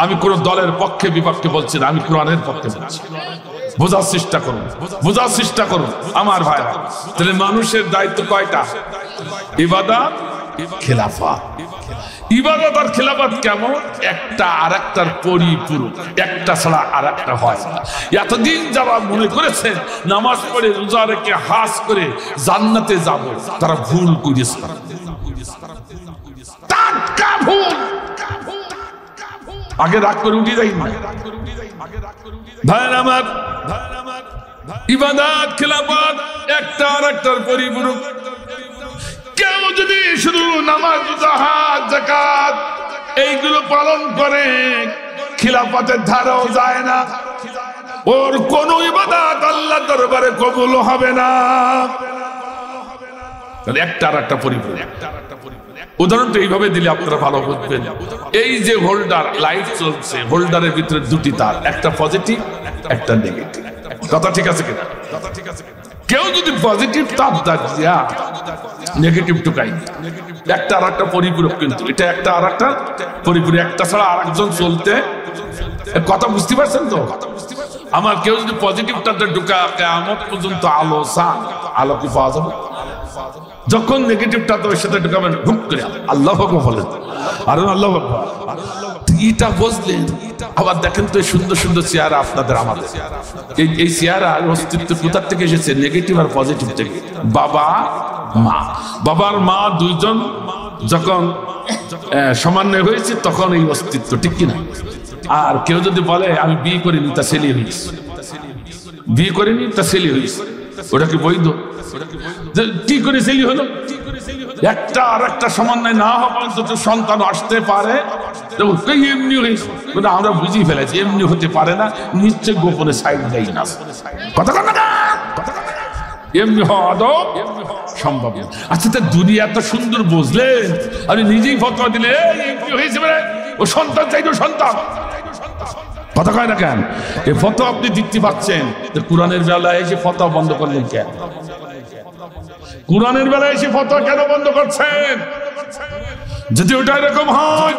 আমি কোন দলের পক্ষে বিপক্ষে বলছি না, আমি কোরআনের পক্ষে বলছি। বোঝার চেষ্টা করুন, বোঝার চেষ্টা করুন আমার ভাইরা। তাহলে মানুষের দায়িত্ব কয়টা? ইবাদত, খিলাফত। ইবাদত আর খিলাফত কেমন? একটা আর একটার পরিপূরক, একটা ছাড়া আর একটা হয় না। এতদিন যারা মনে করেছেন নামাজ পড়ে রোজা রেখে হাজ করে জান্নাতে যাব, তারা ভুল করেছে, টাটকা ভুল। আগে রাগ করে উঠে যাই না ভাইরা আমার। ইবাদত খিলাফত একটা আর একটার পরিপূরক। কেউ যদি শুধু নামাজ, রোজা, হজ, যাকাত এইগুলো পালন করে খিলাফতের ধারেও যায় না, ওর কোন ইবাদত আল্লাহর দরবারে কবুল হবে না। তাহলে একটা আর একটা পরিপূরক। উদাহরণটা এইভাবে দিলে আপনারা ভালো বুঝবেন। এই যে হোল্ডার, লাইট চলছে, হোল্ডারের ভিতরে দুটি তার, একটা পজিটিভ একটা নেগেটিভ। কথা ঠিক আছে কিনা? কেউ যদি পজিটিভ তার দিয়া নেগেটিভ টুকাই, একটা আর একটা পরিপূরক। কিন্তু এটা একটা আর একটা পরিপূরক, একটা ছাড়া আর একজন চলতে। কথা বুঝতে পারছেন তো আমার? কেউ যদি পজিটিভটাতে ঢুকা কিয়ামত পর্যন্ত আলো চান, আলো কি পাওয়া যাবে? যখন নেগেটিভটা তো সাথে ঢুকাবেন ঢুক করে আল্লাহ আকবার বলেন, আর আল্লাহ আকবার। এটা বুঝলেন? আবার দেখেন তো সুন্দর সুন্দর চেহারা আপনাদের আমাদের। এই চেহারা অস্তিত্ব কোথা থেকে এসেছে? নেগেটিভ আর পজিটিভ থেকে। বাবা মা, বাবার মা দুইজন যখন সমন্বয় হয়েছে তখন এই অস্তিত্ব, ঠিক কিনা? আর কেউ যদি বলে আমি বিয়ে করিনি তা ছেলে হয়েছে, বিয়ে করিনি তা ছেলে হয়েছে, ওটা কি বৈধ? কি করে ছেলে হলো? একটা আর একটা সমন্বয় না হওয়া পর্যন্ত সন্তান আসতে পারে। এমনি হয়েছে আমরা বুঝিয়ে ফেলেছি, এমনি হতে পারে না, নিশ্চয় গোপনে সাইড দেয় না। কথা কথা না, এমনি হওয়া সম্ভব না। আচ্ছা, তা দুনিয়া এত সুন্দর বুঝলেন, আপনি নিজেই ফতোয়া দিলে এমনি হয়েছে, ও সন্তান চাইতো সন্তান। কথা কয় না কেন? এই ফতোয়া আপনি দিতে পাচ্ছেন, কোরআনের বেলায় এসে ফতোয়া বন্ধ করলেন কেন? কোরআনের বেলায় এসে ফতোয়া কেন বন্ধ করছেন? যদি ওটা এরকম হয়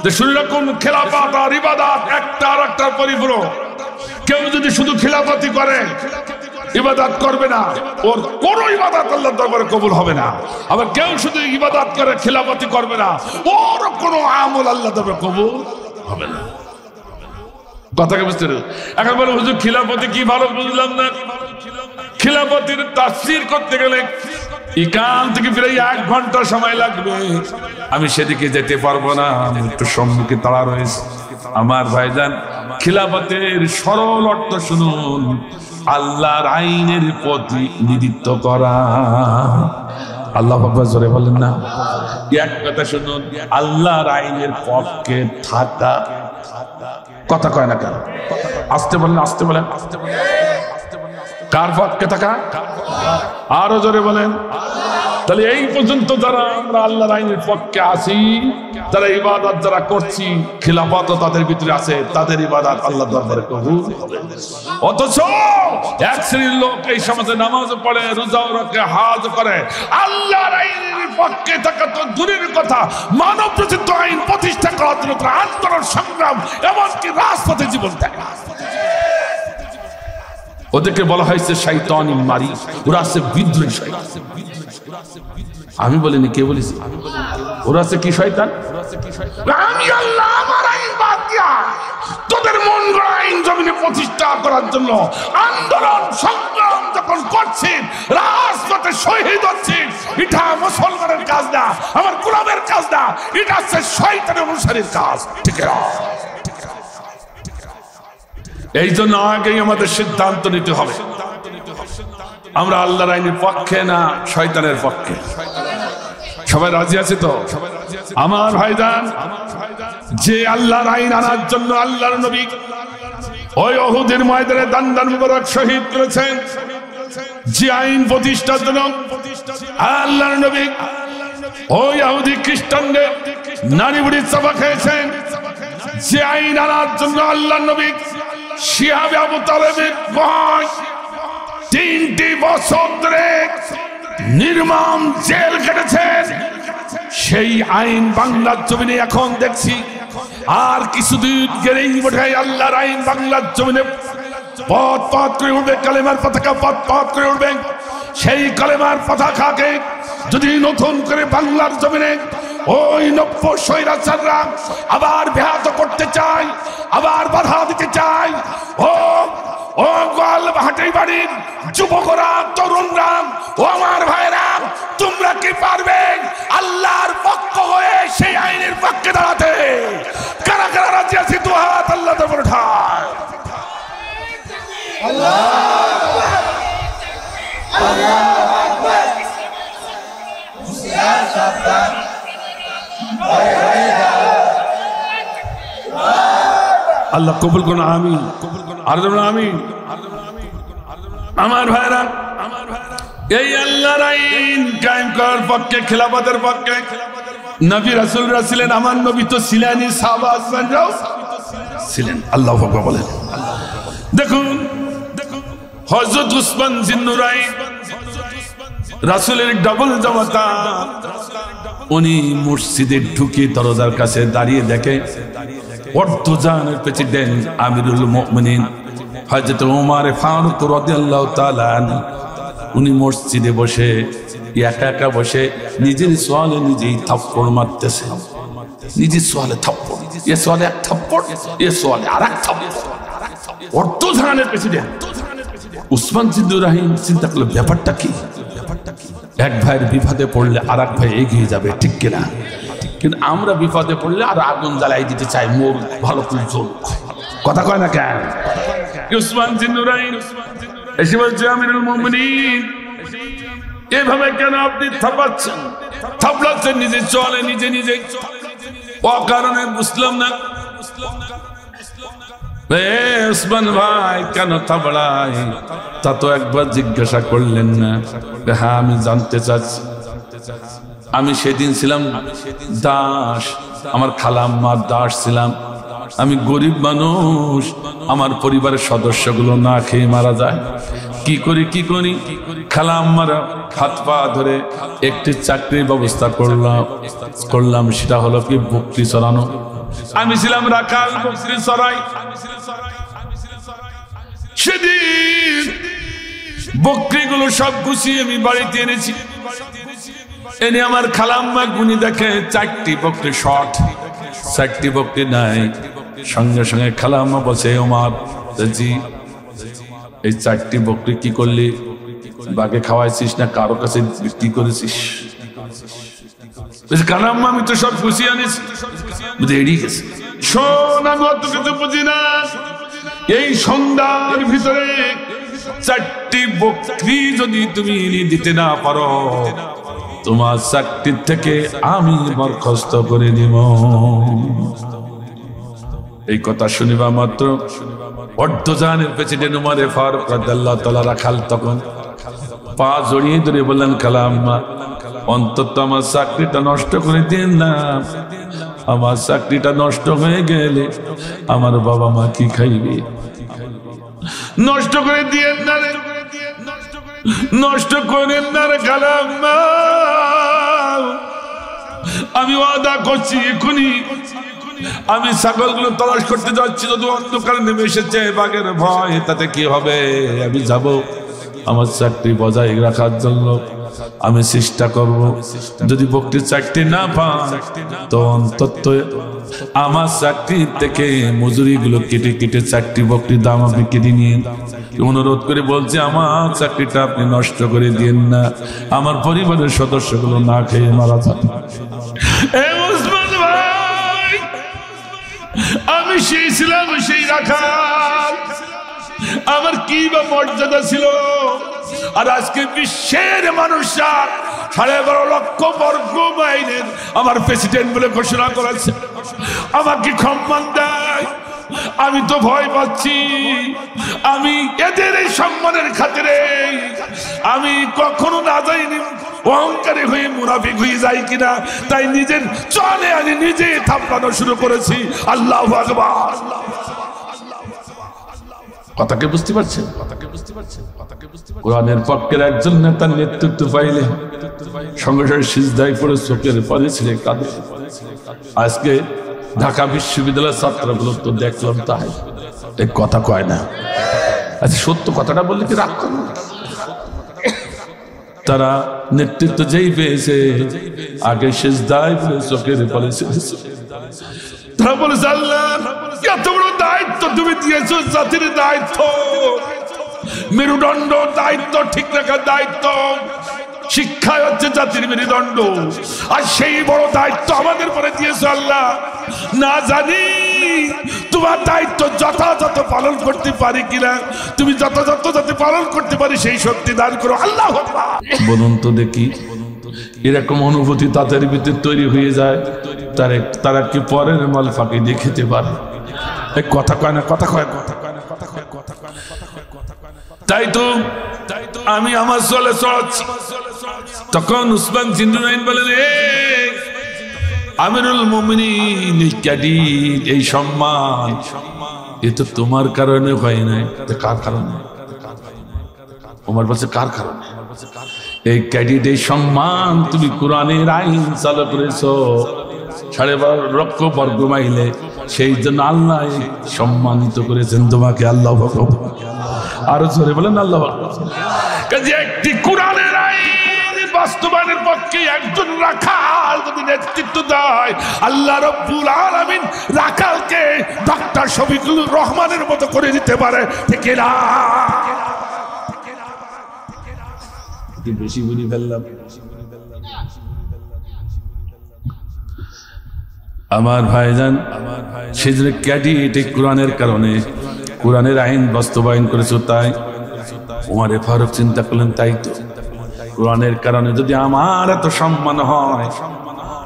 যে সেরকম খিলাফত আর ইবাদত একটা আর একটার পরিপূরক, কেউ যদি শুধু খিলাফতই করে ইবাদত করবে না, ওর কোন ইবাদত আল্লাহর দরবারে কবুল হবে না। আবার কেউ শুধু ইবাদত করে খিলাফতি করবে না, ওর কোন আমল আল্লাহর দরবারে কবুল হবে না। কথাকে বুঝতে পারছেন? এখন বলে হুজুর খিলাফতি কি ভালো বুঝলাম না। খিলাফতের তাফসীর করতে গেলে এখান থেকে ফিরে 1 ঘন্টা সময় লাগবে, আমি সেদিকে যেতে পারবো না, আমি একটু সম্মুখে তাড়া রয়েছে। আমার ভাইজান, খিলাফতের সরল অর্থ শুনুন, আল্লাহর আইনের প্রতিনিধিত্ব করা। আল্লাহ আকবার জোরে বলেন না। এক কথা শুনুন, আল্লাহর আইনের পক্ষে থাকা। কথা কয় না কেন? আসতে বলেন, আসতে বলেন। কার পক্ষে থাকা? আরো জোরে বলেন। তাহলে এই পর্যন্ত যারা আমরা আল্লাহর আইনের পক্ষে আছি, যারা ইবাদত যারা করছি, খিলাফত তাদের ভিতরে আছে, তাদের ইবাদত আল্লাহর দরবারে কবুল হবে। অথচ এক শ্রেণীর লোক এই সমাজে নামাজ পড়ে, রোজাও রাখে, হজ করে, আল্লাহর আইনের পক্ষে থাকা তো দূরের কথা, মানব রচিত আইন প্রতিষ্ঠা করার জন্য আন্দোলন সংগ্রাম, এমনকি রাজপথে জীবন দেয়। ওদেরকে বলা হয়েছে শয়তানি মারি, ওরা আছে বিদ্রোহী শয়তান। আমি বলিনি, কে বলেছি? ওরা আছে কি শয়তান? আমি আল্লাহ আমার আইন বাদ দিয়া তোদের মন গড়া আইন জমিনে প্রতিষ্ঠা করার জন্য আন্দোলন সংগ্রাম যখন করছেন, রাজপথে শহীদ হচ্ছেন, এটা মুসলমানের কাজ না, আমার গোলামের কাজ না, এটা হচ্ছে শয়তানের অনুসারীর কাজ। ঠিক আছে? এই জন্য আগেই আমাদের সিদ্ধান্ত নিতে হবে, আমরা আল্লাহর আইনের পক্ষে না শয়তানের পক্ষে। সবাই রাজি আছে তো? আমার ভাইজান, যে আল্লাহর আইন আনার জন্য আল্লাহর নবী ওই উহুদের ময়দানে দান মুবারক শহীদ করেছেন, যে আইন প্রতিষ্ঠার জন্য আল্লাহর নবী ওই ইহুদি খ্রিস্টানদের নারী বুড়ি চাপা খেয়েছেন, যে আইন আনার জন্য আল্লাহর নবী শিহাবে আবু তালেবের ভয় 3টি বছর ধরে নির্মম জেল কেটেছেন, সেই আইন বাংলার জমিনে এখন দেখছি। আর কিছুদিন গেলেই বোধহয় আল্লাহর আইন বাংলার জমিনে পথ পথ করে উঠবে, কালেমার পতাকা পথ পথ করে উঠবে। সেই কালেমার পতাকাকে যদি নতুন করে বাংলার জমিনে ওই নব্য স্বৈরাচাররা আবার ব্যাহত করতে চায়, আবার বাধা দিতে চায়, ও গোয়ালহাটি বাড়ির যুবকরা, তরুণরা, ও আমার ভাইরা, তোমরা কি পারবে আল্লাহর পক্ষ হয়ে সেই আইনের পক্ষে দাঁড়াতে? কারা কারা রাজি আছে? দু হাত আল্লাহ তাআলার উঠায়। আল্লাহু আকবার। আল্লাহ কবুল করুন, আমিন। আর আমিন। আমার ভাইরা, এই আল্লাহর আইন কায়েম করার পক্ষে, খেলাফতের পক্ষে নবী রাসূলরা ছিলেন। আমার নবী তো ছিলেনই, সাহাবাজরাও ছিলেন। আল্লাহু আকবার বলেন। দেখুন হযরত উসমান জিন্নুরাইন রাসূলের ডাবল জামাতা, উনি মসজিদে ঢুকে দরজার কাছে দাঁড়িয়ে দেখে অর্ধজানের প্রেসিডেন্ট আমিরুল মুমিনিন হযরত ওমর ফারুক রাদিয়াল্লাহু তাআলা আনহু, উনি মসজিদে বসে একা একা বসে নিজের সোয়ালে নিজেই থাপ্পড় মারতেছে। নিজের সোয়ালে থাপ্পড়, এ সোয়ালে এক থাপ্পড়, এ সোয়ালে আরেক থাপ্পড়। অর্ধজানের প্রেসিডেন্ট উসমান জিন্নুরাইন চিন্তা করলো ব্যাপারটা কি? এক ভাইয়ের বিপদে পড়লে আর এক ভাই এগিয়ে যাবে, ঠিক কিনা? কিন্তু আমরা বিপদে পড়লে আর আগুন জ্বালাই দিতে চাই, মোর ভালো করে জ্বলুক, কথা কয় না কেন? উসমান জিন্নুরাইন এসে বলছে, আমিরুল মুমিনিন এভাবে কেন আপনি থাপাচ্ছেন, থাপড়াচ্ছেন নিজে চলে নিজে নিজে, অকারণে বুঝলাম না। উসমান ভাই কেন থাপড়াই তা তো একবার জিজ্ঞাসা করলেন না? হ্যাঁ আমি জানতে চাচ্ছি। আমি সেদিন ছিলাম দাস, আমার খালাম্মার দাস ছিলাম। আমি গরিব মানুষ, আমার পরিবারের সদস্যগুলো না খেয়ে মারা যায়। কি করি খালাম্মার হাত পা ধরে একটি চাকরির ব্যবস্থা করলাম। সেটা হলো কি বকরি চড়ানো। আমি ছিলাম রাখাল, বকরি চড়াই। সেদিন বকরিগুলো সব গুছিয়ে আমি বাড়িতে এনেছি। এনে আমার খালাম্মা গুনি দেখে 4টি বকরি শর্ট, 4টি বকরি নাই। সঙ্গে সঙ্গে খালাম্মা বসে, ওমর জি এই 4টি বকরি কি করলি? বাগে খাওয়াইছিস না কারো কাছে বিক্রি করেছিস? খালাম্মা আমি তো সব গুছিয়ে আনিস। এড়িয়ে গেছে। শোন, আমি অত কিছু বুঝি না। এই সন্ধ্যার ভিতরে 4টি বকরি যদি তুমি দিতে না পারো, তোমার চাকরি থেকে আমি বরখাস্ত করে দিব। এই কথা শুনিবা মাত্র অর্ধজানের প্রেসিডেন্ট উমর ফারুক রাদিয়াল্লাহু তাআলা রাখাল তখন পা জড়িয়ে ধরে বললেন, খালাম্মা অন্তত আমার চাকরিটা নষ্ট করে দিন না। আমার চাকরিটা নষ্ট হয়ে গেলে আমার বাবা মা কি খাইবে? নষ্ট করে দিয়েন না রে, নষ্ট করেন না রে খালাম্মা। আমি ওয়াদা করছি এখনই আমি ছাগলগুলো তলাশ করতে যাচ্ছি। যদি অন্ধকারে নেমে এসেছে বাঘের ভয়, তাতে কি হবে? আমি যাব আমার চাকরি বজায় রাখার জন্য। আমি চেষ্টা করব। যদি বকরির চাকরি না পাই তো অন্তত আমার চাকরি থেকে মজুরিগুলো কেটে কেটে 4টি বকরির দাম আপনি কেটে নিন। অনুরোধ করে বলছে, আমার চাকরিটা আপনি নষ্ট করে দিয়েন না, আমার পরিবারের সদস্যগুলো না খেয়ে মারা যাবে। আমি সেই ছিলাম, সেই রাখাল। আমার কি বা মর্যাদা ছিল? আর আজকে বিশ্বের মানুষরা 12.5 লক্ষ বর্গ মাইলের আমার প্রেসিডেন্ট বলে ঘোষণা করেছে, আমাকে সম্মান দেয়। আমি তো ভয় পাচ্ছি, আমি এদের এই সম্মানের খাতিরে আমি কখনো না যাইনি অহংকারী হয়ে মুনাফিক হয়ে যাই কিনা, তাই নিজের চলে আমি নিজে থাপড়ানো শুরু করেছি। আল্লাহু আকবার। কথাকে বুঝতে পারছেন? কোরআনের পক্ষের একজন নেতার নেতৃত্ব পাইলে সঙ্গে সঙ্গে সিজদায় পড়ে চোখের পানি ছেড়ে কাঁদে। আজকে ঢাকা বিশ্ববিদ্যালয়ের ছাত্রগুলো তো দেখলাম তাই এই কথা কয় না। আচ্ছা সত্য কথাটা বললে কি রাগ করবো? তারা নেতৃত্ব যেই পেয়েছে আগে সিজদায় পড়ে চোখের পানি ছেড়েছে। তারা বলেছে আল্লাহ এত বড় দায়িত্ব তুমি দিয়েছো, জাতির দায়িত্ব, মেরুদণ্ড দায়িত্ব, ঠিক রাখার দায়িত্ব, শিক্ষায় হচ্ছে জাতির মেরুদণ্ড, আর সেই বড় দায়িত্ব আমাদের পরে দিয়েছো আল্লাহ। না জানি তোমার দায়িত্ব যথাযথ পালন করতে পারি কিনা, তুমি যথাযথ যাতে পালন করতে পারি সেই শক্তি দান করো আল্লাহ। বলুন তো দেখি এরকম অনুভূতি তাদের ভিতরে তৈরি হয়ে যায়, তারা কি পরের মাল ফাঁকি দিয়ে খেতে পারে? কথা কয় না, কথা কয়, কথা কয় না, কথা কয়, কথা কয় না, কথা কয়, কথা কয় না। তাই তো আমি আমার চলে চড়াচ্ছি, তখন উসমান জিন্নুরাইন বলেন আমিরুল মুমিনিন ক্যাডিট এই সম্মান এ তো তোমার কারণে হয় নাই, কার কারণে? ওমর বলছে কার কারণে? এই ক্যাডিট এই সম্মান তুমি কোরআনের আইন চালু করেছো 12.5 লক্ষ বর্গ মাইলে, সেই জন্য আল্লাহ সম্মানিত করেছেন তোমাকে। আল্লাহ আরো জোরে বলেন আল্লাহ। একটি কোরআনের আইন বাস্তবায়নের পক্ষে একজন রাখাল যদি নেতৃত্ব দেয়, আল্লাহ রাব্বুল আলামিন রাখালকে ডক্টর শফিকুল রহমানের মতো করে দিতে পারে, ঠিক না? বেশি বলি ফেললাম। আমার ভাইজান সেজন্য ক্যাডিট কোরআনের কারণে কোরআনের আইন বাস্তবায়ন করেছো, তাই ওমর ফারুক চিন্তা করলেন তাই তো কোরআনের কারণে যদি আমার এত সম্মান হয়,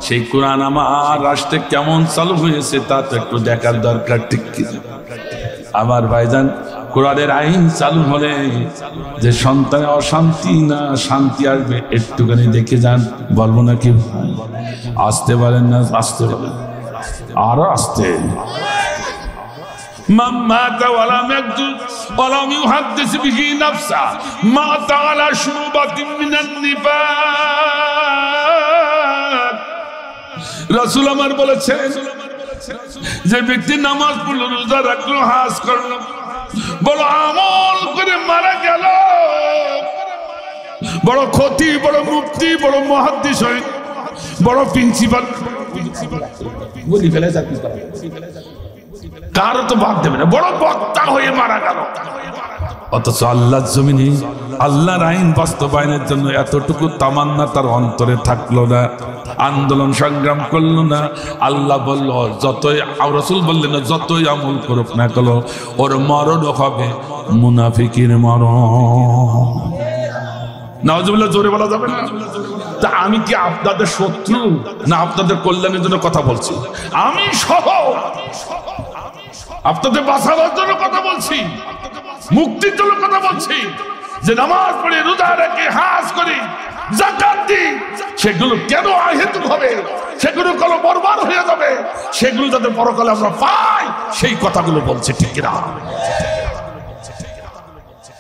সেই কোরআন আমার রাষ্ট্রে কেমন চালু হয়েছে তা তো একটু দেখার দরকার, ঠিক কি? আমার ভাইজান কোরআনের আইন চালু হলে যে সন্তানে অশান্তি না শান্তি আসবে একটুখানি দেখে যান। বলবো নাকি? আসতে পারেন না? আসতে পারেন, আরো আসতে। মাম্মাতা ওয়ালাম ইয়াকতুল ওয়ালাম ইউহাদ্দিস বিহি নাফসা মাতা আলা শুবাতিন মিনান নিফাক। রাসূল আমার বলেছেন যে ব্যক্তি নামাজ পড়লো, রোজা রাখলো, হজ করলো, বড় আমল করে মারা গেল, বড় ক্ষতি, বড় মুফতি, বড় মুহাদ্দিস হয়, বড় প্রিন্সিপাল, বলি ফেলে চাকরি করা, কারো তো বাদ দেবে না, বড় বক্তা হয়ে মারা গেল। অথচ আল্লাহর জমিনে আল্লাহর আইন বাস্তবায়নের জন্য এতটুকু তামান্না তার অন্তরে থাকলো না, আন্দোলন সংগ্রাম করলো না। আল্লাহ বলল যতই, রাসূল বললেন যতই আমল করুক না কেন ওর মরণ হবে মুনাফিকের মরণ। নাউজুবিল্লাহ, জোরে বলা যাবে না? তা আমি কি আপনাদের শত্রু না আপনাদের কল্যাণের জন্য কথা বলছি? আমি সহ আপনাদের বাঁচানোর জন্য কথা বলছি, মুক্তির জন্য কথা বলছি। যে নামাজ পড়ে, রোজা রেখে, হজ করি, যাকাত দিই, সেগুলো কেন অহেতুক হবে, সেগুলো কেন বরবাদ হয়ে যাবে, সেগুলো যাতে পরকালে আমরা পাই, সেই কথাগুলো বলছে, ঠিক না?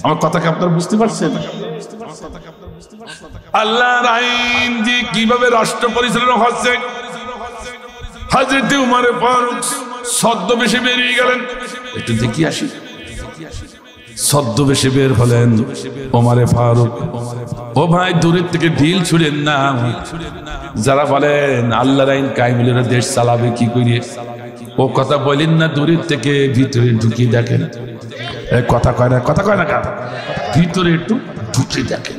আমার কথাকে আপনারা বুঝতে পারছেন? আল্লাহর আইন দিয়ে কিভাবে রাষ্ট্র পরিচালনা হচ্ছে। হযরত উমর ফারুক ছদ্মবেশে বেরিয়ে গেলেন, একটু দেখি আসি। ছদ্মবেশে বের হলেন ওমর ফারুক। ও ভাই, দূরের থেকে ঢিল ছুড়েন না। যারা বলেন আল্লাহর আইন কায়েমের দেশ চালাবে কি করে, ও কথা বলেন না, দূরের থেকে ভিতরে ঢুকিয়ে দেখেন। কথা কয় না, কথা কয় না, ভিতরে একটু ঢুকিয়ে দেখেন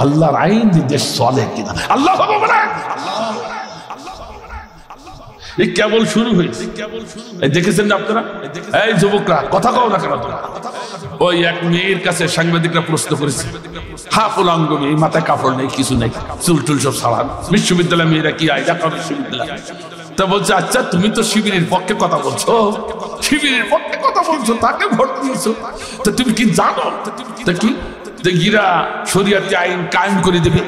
আল্লাহর আইন দেশ চলে কিনা। আল্লাহ বলেন এই কেবল শুরু হয়েছে, দেখেছেন না আপনারা? এই যুবকরা কথা কও না কেন? ওই এক মেয়ের কাছে সাংবাদিকরা প্রশ্ন করেছে, হাফ উলঙ্গ মেয়ে, মাথায় কাপড় নেই, কিছু নেই, চুল টুল সব সালান। বিশ্ববিদ্যালয় মেয়েরা কি আয়, ঢাকা বিশ্ববিদ্যালয়। তা বলছে আচ্ছা তুমি তো শিবিরের পক্ষে কথা বলছো, শিবিরের পক্ষে কথা বলছো, তাকে ভোট দিয়েছো, তা তুমি কি জানো তা কি গিরা শরিয়াতি আইন কায়েম করে দেবে,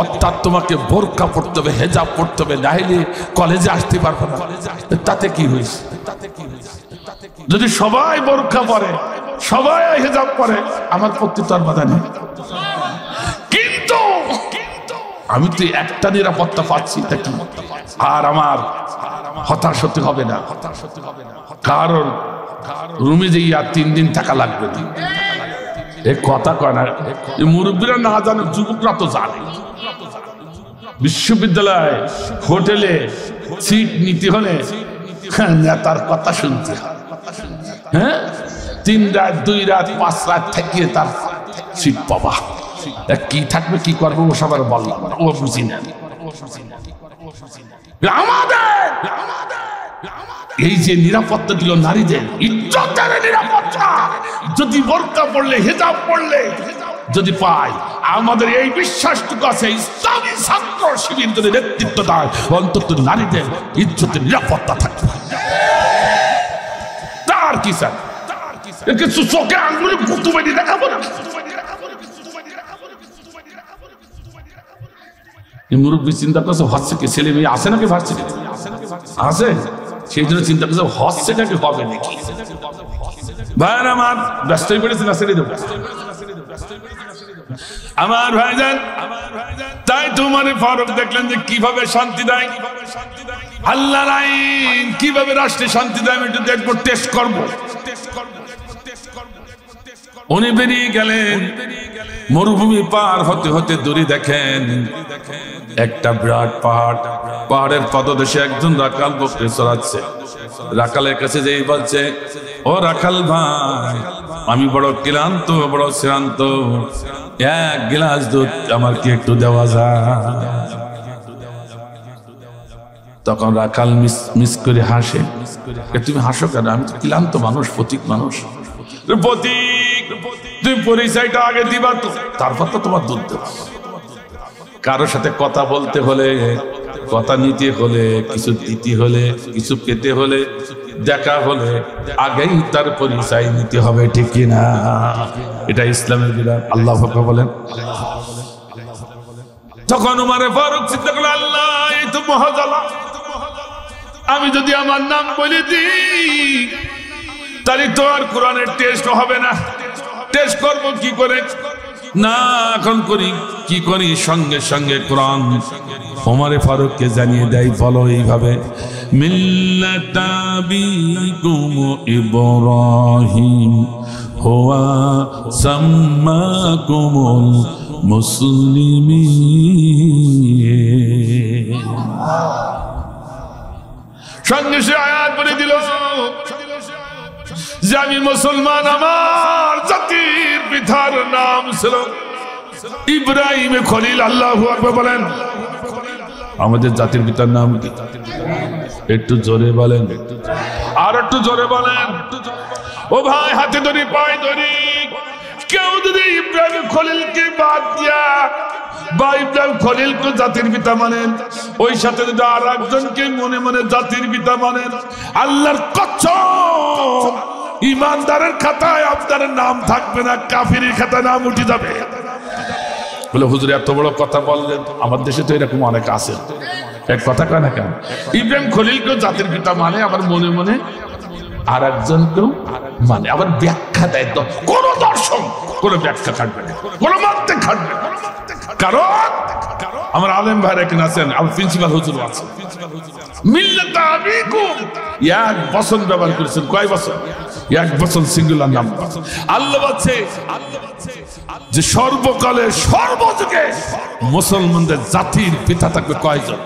অর্থাৎ তোমাকে বোরকা পড়তে হবে, হেজাব পড়তে হবে, নাহলে কলেজে আসতে পারবে না। তাতে কি হয়েছে? যদি সবাই বোরকা পরে, সবাই হেজাব পরে, আমার প্রতি তো আর বাধা নেই। কিন্তু আমি তো একটা নিরাপত্তা পাচ্ছি, তা কি? আর আমার হতাশ হতে হবে না, কারণ রুমে যে আর 3 দিন থাকা লাগবে না। এ কথা কয় না, মুরব্বীরা না জানে, যুবকরা তো জানে। বিশ্ববিদ্যালয় হোটেলে সিট নিতে হলে নেতার কথা শুনতে হয়। হ্যাঁ, 3 রাত 2 রাত 5 রাত থেকে তার সিট পাবা। কি থাকবে, কি করবো, ও সবার বললাম না, ও বুঝি না। আমাদের এই যে নিরাপত্তা দিল নারীদের, ইজ্জতের নিরাপত্তা, যদি বোরকা পড়লে, হেজাব পড়লে যদি পাই, আমাদের এই বিশ্বাসটুকু আছে, ইসলামী ছাত্র শিবির যদি নেতৃত্ব দেয়, অন্তত নারীদের ইজ্জতের নিরাপত্তা থাকবে। তার কি স্যার, কিছু চোখে আঙুলে গুতু বেরিয়ে দেখাবো না? মুরব্বী চিন্তা করছে হচ্ছে কি, ছেলে মেয়ে আসে নাকি ভার্সিটি আছে, সেই জন্য চিন্তা করছে হচ্ছে নাকি হবে নাকি। ভাইয়ের আমার ব্যস্ত হয়ে পড়েছে, না ছেড়ে দেবো আমার ভাইজান। তাই তোমার ফারুক দেখলেন যে কিভাবে শান্তি দেয় আল্লাহর আইন, কিভাবে রাষ্ট্রে শান্তি দেয়, আমি একটু দেখবো, টেস্ট করবো। উনি বেরিয়ে গেলেন, মরুভূমি পার হতে হতে দূরে দেখেন একটা বিরাট পাহাড়, পাহাড়ের পদদেশে একজন রাখাল বকরি চড়াচ্ছে। রাখালের কাছে যেই বলছে, ও রাখাল ভাই, আমি বড় ক্লান্ত, বড় শ্রান্ত, 1 গ্লাস দুধ আমার কি একটু দেওয়া যায়? তখন রাখাল মিস করে হাসে। তুমি হাসো কেন? আমি তো ক্লান্ত মানুষ, প্রতীক মানুষ। প্রতীক, তুমি পরিচয়টা আগে দিবা তো, তারপর তো তোমার দুধ দেব। কারোর সাথে কথা বলতে হলে, কথা নিতে হলে, কিছু দিতে হলে, কিছু পেতে হলে, দেখা হলে আগেই তার পরিচয় নিতে হবে, ঠিক কিনা? এটা ইসলামের বিধান। আল্লাহ পাক বলেন। তখন উমর ফারুক চিন্তা করলেন, আল্লাহ এই তো মহাজালা, আমি যদি আমার নাম বলে দিই তাহলে তো আর কোরআনের টেস্ট হবে না। টেস্ট করব কি করে? না, এখন করি কি করি, সঙ্গে সঙ্গে কোরআন ওমর ফারুককে জানিয়ে দেয়, বলো এইভাবে, মিল্লাতা আবিকুম ইব্রাহিম হুয়া সাম্মাকুমুল মুসলিমিন। সঙ্গে সে আয়াত বলে দিল যে আমি মুসলমান, আমার জাতির পিতার নাম ছিল ইব্রাহিম খলিল। আল্লাহু আকবার বলেন। আমাদের জাতির পিতার নাম কি? একটু জোরে বলেন, আর একটু জোরে বলেন। ও ভাই, হাতে ধরি, পায়ে ধরি, কেউ যদি ইব্রাহিম খলিলকে বাদ দিয়া বা ইব্রাহিম খলিলকে জাতির পিতা মানেন, ওই সাথে যদি আর একজনকে মনে মনে জাতির পিতা মানেন, আল্লাহর কসম ইমানদারের খাতায় আপনার নাম থাকবে না, কাফিরের খাতায় নাম উঠে যাবে। বলে হুজুর এত বড় কথা বললেন, আমার দেশে তো এরকম অনেক আছে, এক কথা কয় না কেন? ইব্রাহিম খলিলকেও জাতির পিতা মানে, আবার মনে মনে আর একজনকেও মানে, আবার ব্যাখ্যা দেয়। তো কোন দর্শন, কোন ব্যাখ্যা খাটবে না, কোন মানতে খাটবে না। কারণ আমার আলেম ভাইরা এখানে আছেন, আমার প্রিন্সিপাল হুজুর আছে, মিল্লাতা আবিকুম 1 বছর ব্যবহার করেছেন। কয় বছর? 1 বছর সিঙ্গুলার নাম। আল্লাহ বলছে যে সর্বকালে সর্বযুগে মুসলমানদের জাতির পিতা থাকবে কয়জন?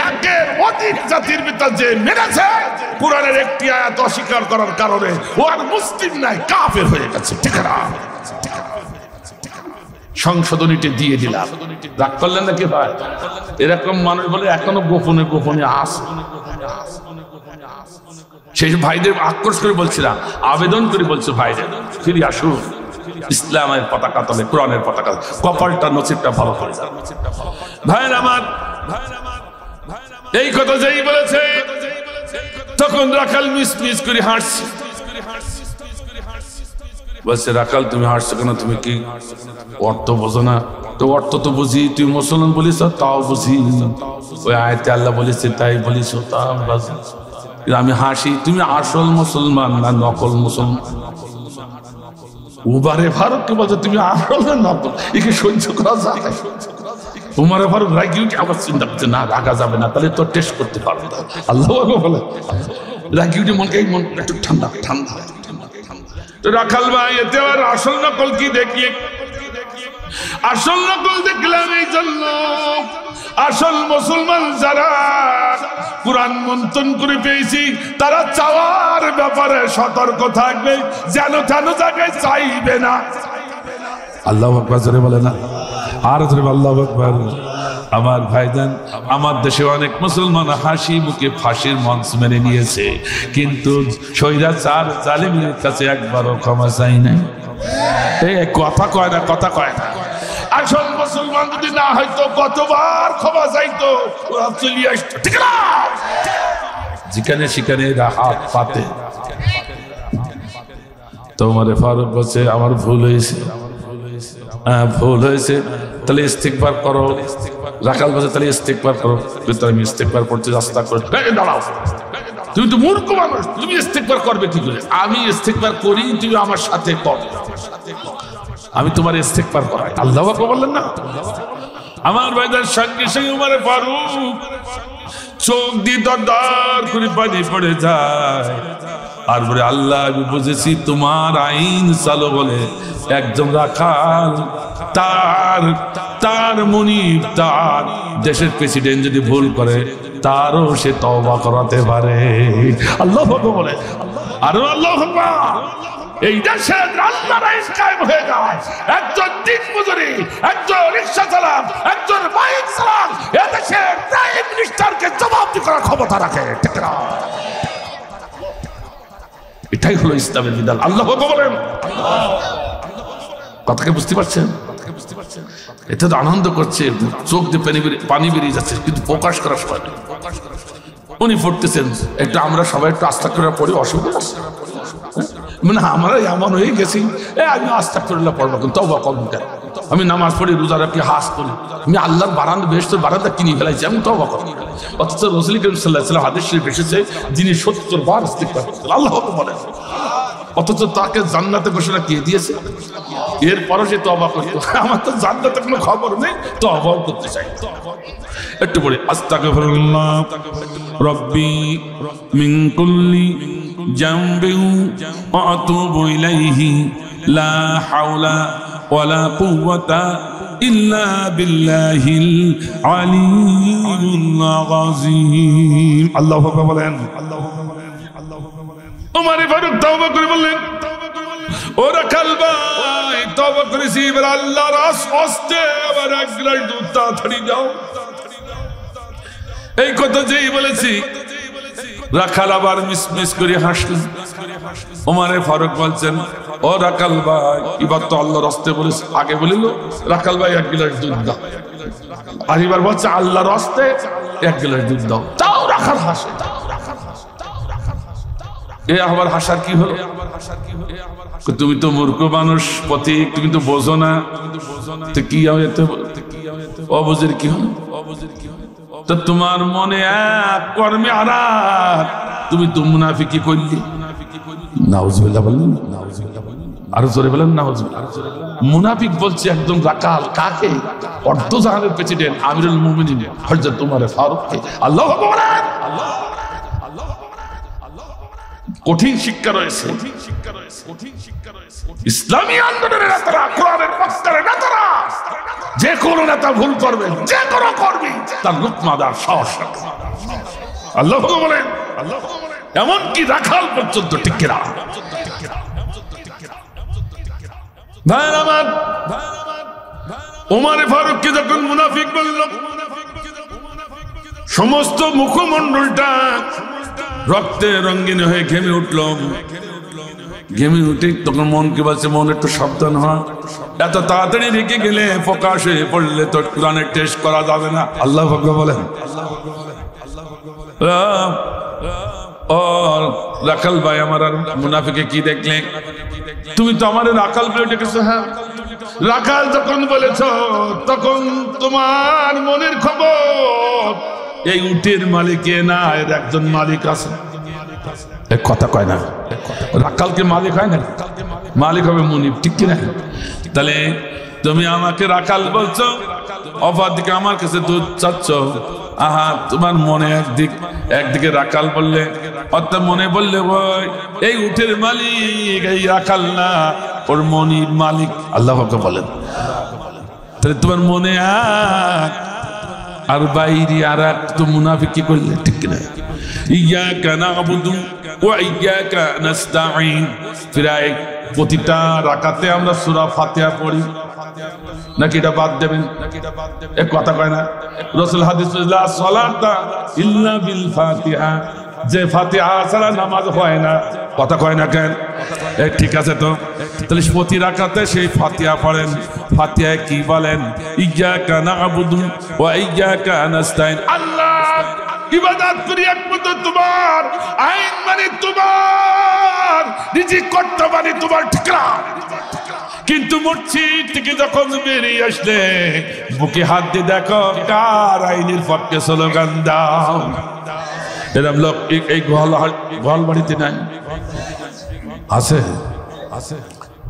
একের অধিক জাতির পিতা যে মেরেছে, কোরআনের একটি আয়াত অস্বীকার করার কারণে ও আর মুসলিম নাই, কাফের হয়ে গেছে। ঠিক না? সংশোধনীটি দিয়ে দিলাম, রাগ করলেন নাকি ভাই? এরকম মানুষ বলে এখনো গোপনে গোপনে আসে। সেই ভাইদের আক্রোশ করে বলছিলাম, আবেদন করে বলছে, ভাইদের ফিরে আসুন, ইসলামের পতাকা তলে, কোরআনের পতাকা, কপালটা নসিবটা ভালো করে যান। ভাইয়ের আমার, এই কথা যেই বলেছে তখন রাখাল মিস মিস করে হাসছে। বলছে, রাখাল তুমি হাসছো কেন? তুমি কি অর্থ বোঝো না? তো অর্থ তো বুঝি, তুই মুসলমান বলিস, তাও বুঝি, ওই আয়াতে আল্লাহ বলেছে তাই বলিস, তা আমি হাসি। তুমি আসল মুসলমান না নকল মুসলমান? উবারে ফারুককে বলছে তুমি আসল না নকল, একে সহ্য করা যায়? উমারে ফারুক রাগি উঠে আবার চিন্তা করছে, না রাগা যাবে না, তাহলে তো টেস্ট করতে পারবে না। আল্লাহ বলে রাগি উঠে মনকে মন একটু ঠান্ডা ঠান্ডা। তো রাখাল ভাই এতে আর আসল নকল কি দেখিয়ে, আসল নকল দেখলাম এই জন্য আসল মুসলমান যারা কুরআন মন্থন করে পেয়েছি তারা চাওয়ার ব্যাপারে সতর্ক থাকবে, যেন তেন জায়গায় চাইবে না। আল্লাহু আকবার জোরে বলে না, আর জোরে আল্লাহু আকবার। আমার ভাইজান, আমার দেশে অনেক মুসলমান হাসি মুখে ফাঁসির মঞ্চ মেনে নিয়েছে, কিন্তু স্বৈরাচার জালিমের কাছে একবারও ক্ষমা চাই নাই। এই কথা কয় না, কথা কয় না। আসল মুসলমান যদি না হয়তো কতবার ক্ষমা চাইতো, চলে আসতো, ঠিক না? যেখানে সেখানে হাত পাতে। তোমার ফারুক বলছে আমার ভুল হয়েছে, ভুল হয়েছে, তাহলে ইস্তিগফার করো। রাখাল বলছে তাহলে ইস্তিগফার করো। আমি ইস্তিগফার করতে রাস্তা করে দাঁড়াও, তুমি তো মূর্খ মানুষ, তুমি ইস্তিগফার করবে কি করে? আমি ইস্তিগফার করি, তুমি আমার সাথে কর, আমি তোমার ইস্তিগফার করাই। আল্লাহু আকবার বললেন না? আমার ভাইদের সঙ্গে সঙ্গে উমর ফারুক চোখ দিয়ে দরদর করে পানি পড়ে যায়। আর বলে আল্লাহ আমি বুঝেছি তোমার আইন চালু বলে একজন রাখাল তার মুনিব, তার দেশের প্রেসিডেন্ট যদি ভুল করে তারও সে তওবা করাতে পারে। আল্লাহু আকবার বলে, আর আল্লাহু আকবার। এই দেশে আল্লাহর আইন কায়েম হয়ে যায়। একজন দিন মজুরি, একজন রিকশা চালক, একজন বাইক চালক এদেশের প্রাইম মিনিস্টারকে জবাবদিহি করার ক্ষমতা রাখে, ঠিক না? এটাই হলো ইসলামের বিধান। আল্লাহু আকবার বলেন। কথাকে বুঝতে পারছেন? এতে তো আনন্দ করছে, চোখ দিয়ে পানি বেরিয়ে যাচ্ছে, কিন্তু প্রকাশ করার সময় উনি পড়তেছেন। একটু আমরা সবাই একটু আস্তাগফিরুল্লাহ পড়ি, অসুবিধা আছে? মানে আমরা এমন হয়ে গেছি, আমি আস্তাগফিরুল্লাহ পড়বো, কিন্তু তওবা করবো কেন? আমি নামাজ পড়ি, রোজা রাখি, হাজ করি, আমি আল্লাহর বারান্দা, বেহেশতের বারান্দা কিনে ফেলাইছি, আমি তওবা করবো। অথচ রাসূল করিম সাল্লাল্লাহু আলাইহি ওয়াসাল্লাম হাদিস শরীফ এসেছে যিনি 70 বার ইস্তিগফার করতেন, আল্লাহ বলেন, অথচ তাকে জান্নাতে ঘোষণা কে দিয়েছে? এরপরও সে তওবা করত। আমার তো জান্নাতে কোনো খবর নেই, তওবাও করতে চাই। একটু পড়ি, আস্তাগফিরুল্লাহ রাব্বি মিন কুল্লি জামবিন ওয়া আতুবু ইলাইহি লা হাওলা ওয়ালা কুওয়াতা ইল্লা বিল্লাহিল আলিয়্যিল আযীম। আল্লাহু আকবার বলেন। উমর ফারুক তওবা করে বললেন, ও রাখাল ভাই তওবা করেছি, এবার আল্লাহর আস্তে আবার এক গ্লাস দুধ তাড়াতাড়ি দাও। এই কথা যেই বলেছি রাখাল আবার মিসমিস করে হাসলেন। উমর ফারুক বলছেন, ও রাখাল ভাই এবার তো আল্লাহর আস্তে বলেছে, আগে বলিল রাখাল ভাই এক গ্লাস দুধ দাও, আর এবার বলছে আল্লাহর আস্তে এক গ্লাস দুধ দাও, তাও রাখাল হাসে। এ আবার হাসার কি হলো? তুমি তো মূর্খ মানুষ, পথিক, তুমি তো বোঝো না, তো কি অবুঝের কি হলো? তো তোমার মনে এক কর্মে আরার, তুমি তো মুনাফিকি করলি। নাউজুবিল্লাহ বললেন, আরো জোরে বলেন নাউজুবিল্লাহ। মুনাফিক বলছে একদম রাখাল, কাকে? অর্ধজাহানের প্রেসিডেন্ট আমিরুল মুমিনিন হযরত উমর ফারুক। আল্লাহু আকবার। কঠিন শিক্ষা রয়েছে। ইসলামী আন্দোলনের নেতারা, কোরআনের পক্ষের নেতারা, যে কোনো নেতা ভুল করবে, যে কোনো কর্মী তার লুকমা দেওয়ার সাহস রাখে। আল্লাহু আকবার বলেন। এমনকি রাখাল পর্যন্ত টিকে না। ভাই আমার, উমর ফারুককে যখন মুনাফিক বলল, সমস্ত মুখমণ্ডলটা রক্তে রঙিন হয়ে ঘেমে উঠল। ঘেমে উঠে তখন মনকে বলছে, মন একটু সাবধান হয়, এত তাড়াতাড়ি রেখে গেলে প্রকাশ হয়ে পড়লে তো কোরআনের টেস্ট করা যাবে না। আল্লাহ পাক বলেন, রাখাল ভাই আমার আর মুনাফিকে কি দেখলে? তুমি তো আমার রাখাল বলে ডেকেছো। হ্যাঁ, রাখাল যখন বলেছ তখন তোমার মনের খবর এই উটের মালিক না, এর একজন মালিক আছে। এক কথা কয় না, রাখালকে মালিক হয় না, মালিক হবে মুনিব, ঠিক কিনা? তাহলে তুমি আমাকে রাখাল বলছো, অপর দিকে আমার কাছে দুধ চাচ্ছ। আহা, তোমার মনে একদিকে রাখাল বললে, অর্থাৎ মনে বললে ওই এই উটের মালিক এই রাখাল না, ওর মনিব মালিক। আল্লাহ বলেন, তাহলে তোমার মনে আর বাইরে আর এক তো মুনাফিক কি করলে, ঠিক কিনা? ইয়াকা না'বুদু ওয়া ইয়াকা নাস্তাঈন। প্রায় প্রতিটা রাকাতে আমরা সূরা ফাতিহা পড়ি, নাকি এটা বাদ দেবেন? এক কথা কয় না রাসূল হাদিস, লা সালাতা ইল্লা বিল ফাতিহা, যে ফাতিহা ছাড়া নামাজ হয় না। কথা কয় না কেন? ঠিক আছে, তো তাহলে প্রতি রাকাতে সেই ফাতিহা পড়েন। ফাতিহায় কি বলেন? ইয়াকা না'বুদু ওয়া ইয়াকা নাস্তাঈন। আল্লাহ ইবাদত করি একমাত্র তোমার, আইন মানে তোমার, রিজিক করতে মানে তোমার, ঠিক না? কিন্তু মসজিদ থেকে যখন বেরিয়ে আসলে বুকে হাত দিয়ে দেখো কার আইনের পক্ষে স্লোগান দাও। এরকম লোক এই গোয়াল বাড়িতে নাই? আছে?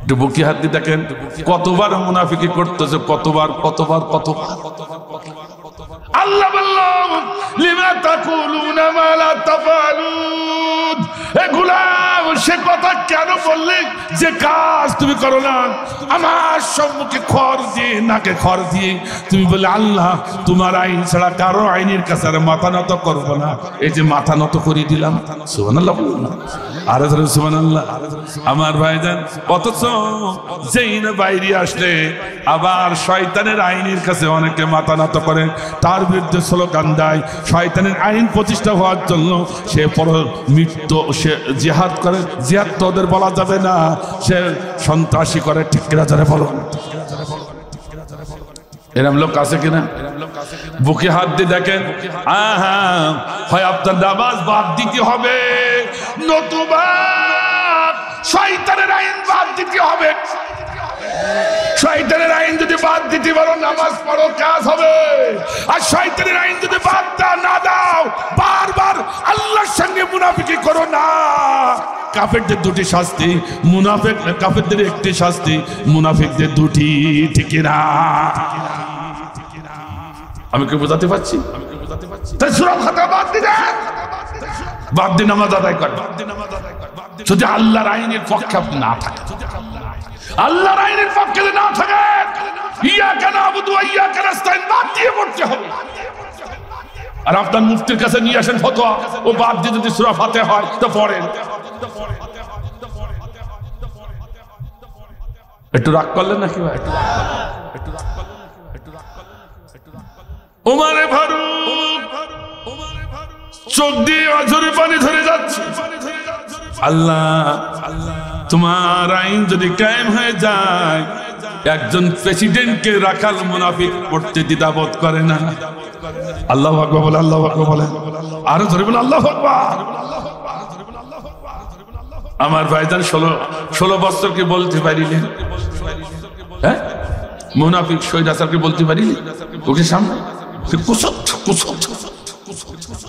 একটু বুকে হাত দিয়ে দেখেন কতবার মুনাফিকি করতেছে, কতবার। আল্লাহ বলল, লিমা তাকুলুনা মা লা তাফআলুন। এ গোলাম, সে কথা কেন বললি যে কাজ তুমি করো না? আমার সম্মুখে খড় দিয়ে, নাকে খড় দিয়ে তুমি বলে আল্লাহ তোমার আইন ছাড়া কারো আইনের কাছে আর মাথা নত করবো না। এই যে মাথা নত করে দিলাম, সুবহানাল্লাহ। আরে ধরে সুবহানাল্লাহ। আমার ভাইজান, অথচ যেই না বাইরে আসলে আবার শয়তানের আইনের কাছে অনেকে মাথা নত করে, তার বিরুদ্ধে স্লোগান দেয়। শয়তানের আইন প্রতিষ্ঠা হওয়ার জন্য সে মৃত্যু, সে জিহাদ করে। জিহাদ তো ওদের বলা যাবে না, সে সন্ত্রাসী করে, ঠিক কিনা যারা বলো? এরম লোক আছে কিনা? বুকে হাত দিয়ে দেখেন, হয় আপনার নামাজ বাদ দিতে হবে, নতুবা শয়তানের আইন বাদ দিতে হবে। শয়তানের আইন যদি বাদ দিতে পারো, নামাজ পড়ো, কাজ হবে। আর শয়তানের আইন যদি বাদ না দাও, বারবার আল্লাহর সঙ্গে মুনাফিকি করো না। কাফেরদের দুটি শাস্তি, কাফেরদের একটি শাস্তি, মুনাফিকদের দুটি, ঠিক না? আমি কি বোঝাতে পারছি? তাই সূরা ফাতিহা বাদ দিয়ে নামাজ আদায় কর। যদি আল্লাহর আইনের পক্ষে আপনি না থাকেন, আল্লাহর আইনের পক্ষে না থাকে, ইয়াকা না'বুদু ওয়া ইয়াকা নাস্তাঈন বাদ দিয়ে পড়তে হবে। আর আপনার মুফতির কাছে নিয়ে আসেন ফতোয়া, ও বাদ দিয়ে যদি সূরা ফাতিহা হয় তো পড়েন। একটু রাগ করলেন নাকি ভাই? ওমরে ফারুক চোখ দিয়ে অঝরে পানি ধরে যাচ্ছে। আল্লাহ, তোমার আইন যদি কায়েম হয়ে যায়, একজন প্রেসিডেন্টকে রাখাল মুনাফিক করতে দ্বিধাবোধ করে না। আল্লাহু আকবার বলে, আল্লাহু আকবার বলে, আরো ধরে বলে আল্লাহু আকবার। আমার ভাইজান 16 বছরকে বলতে পারিলেন, হ্যাঁ, মুনাফিক শহীদাসারকে বলতে পারিলেন ওকে সামনে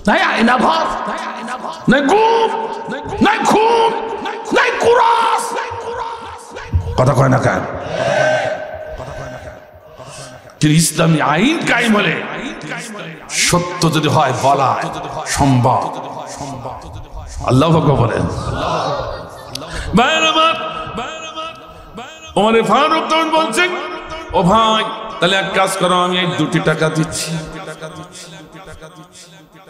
নাই আয়না ঘর, নাই গুম, নাই খুন, নাই কুরাস। কথা কয় না কেন? কিন্তু ইসলামী আইন কায়েম হলে সত্য যদি হয় বলা সম্ভব। আল্লাহু আকবার বলেন। ওমরে ফারুক তখন বলছেন, ও ভাই, তাহলে এক কাজ করো, আমি এই 2 টাকা দিচ্ছি।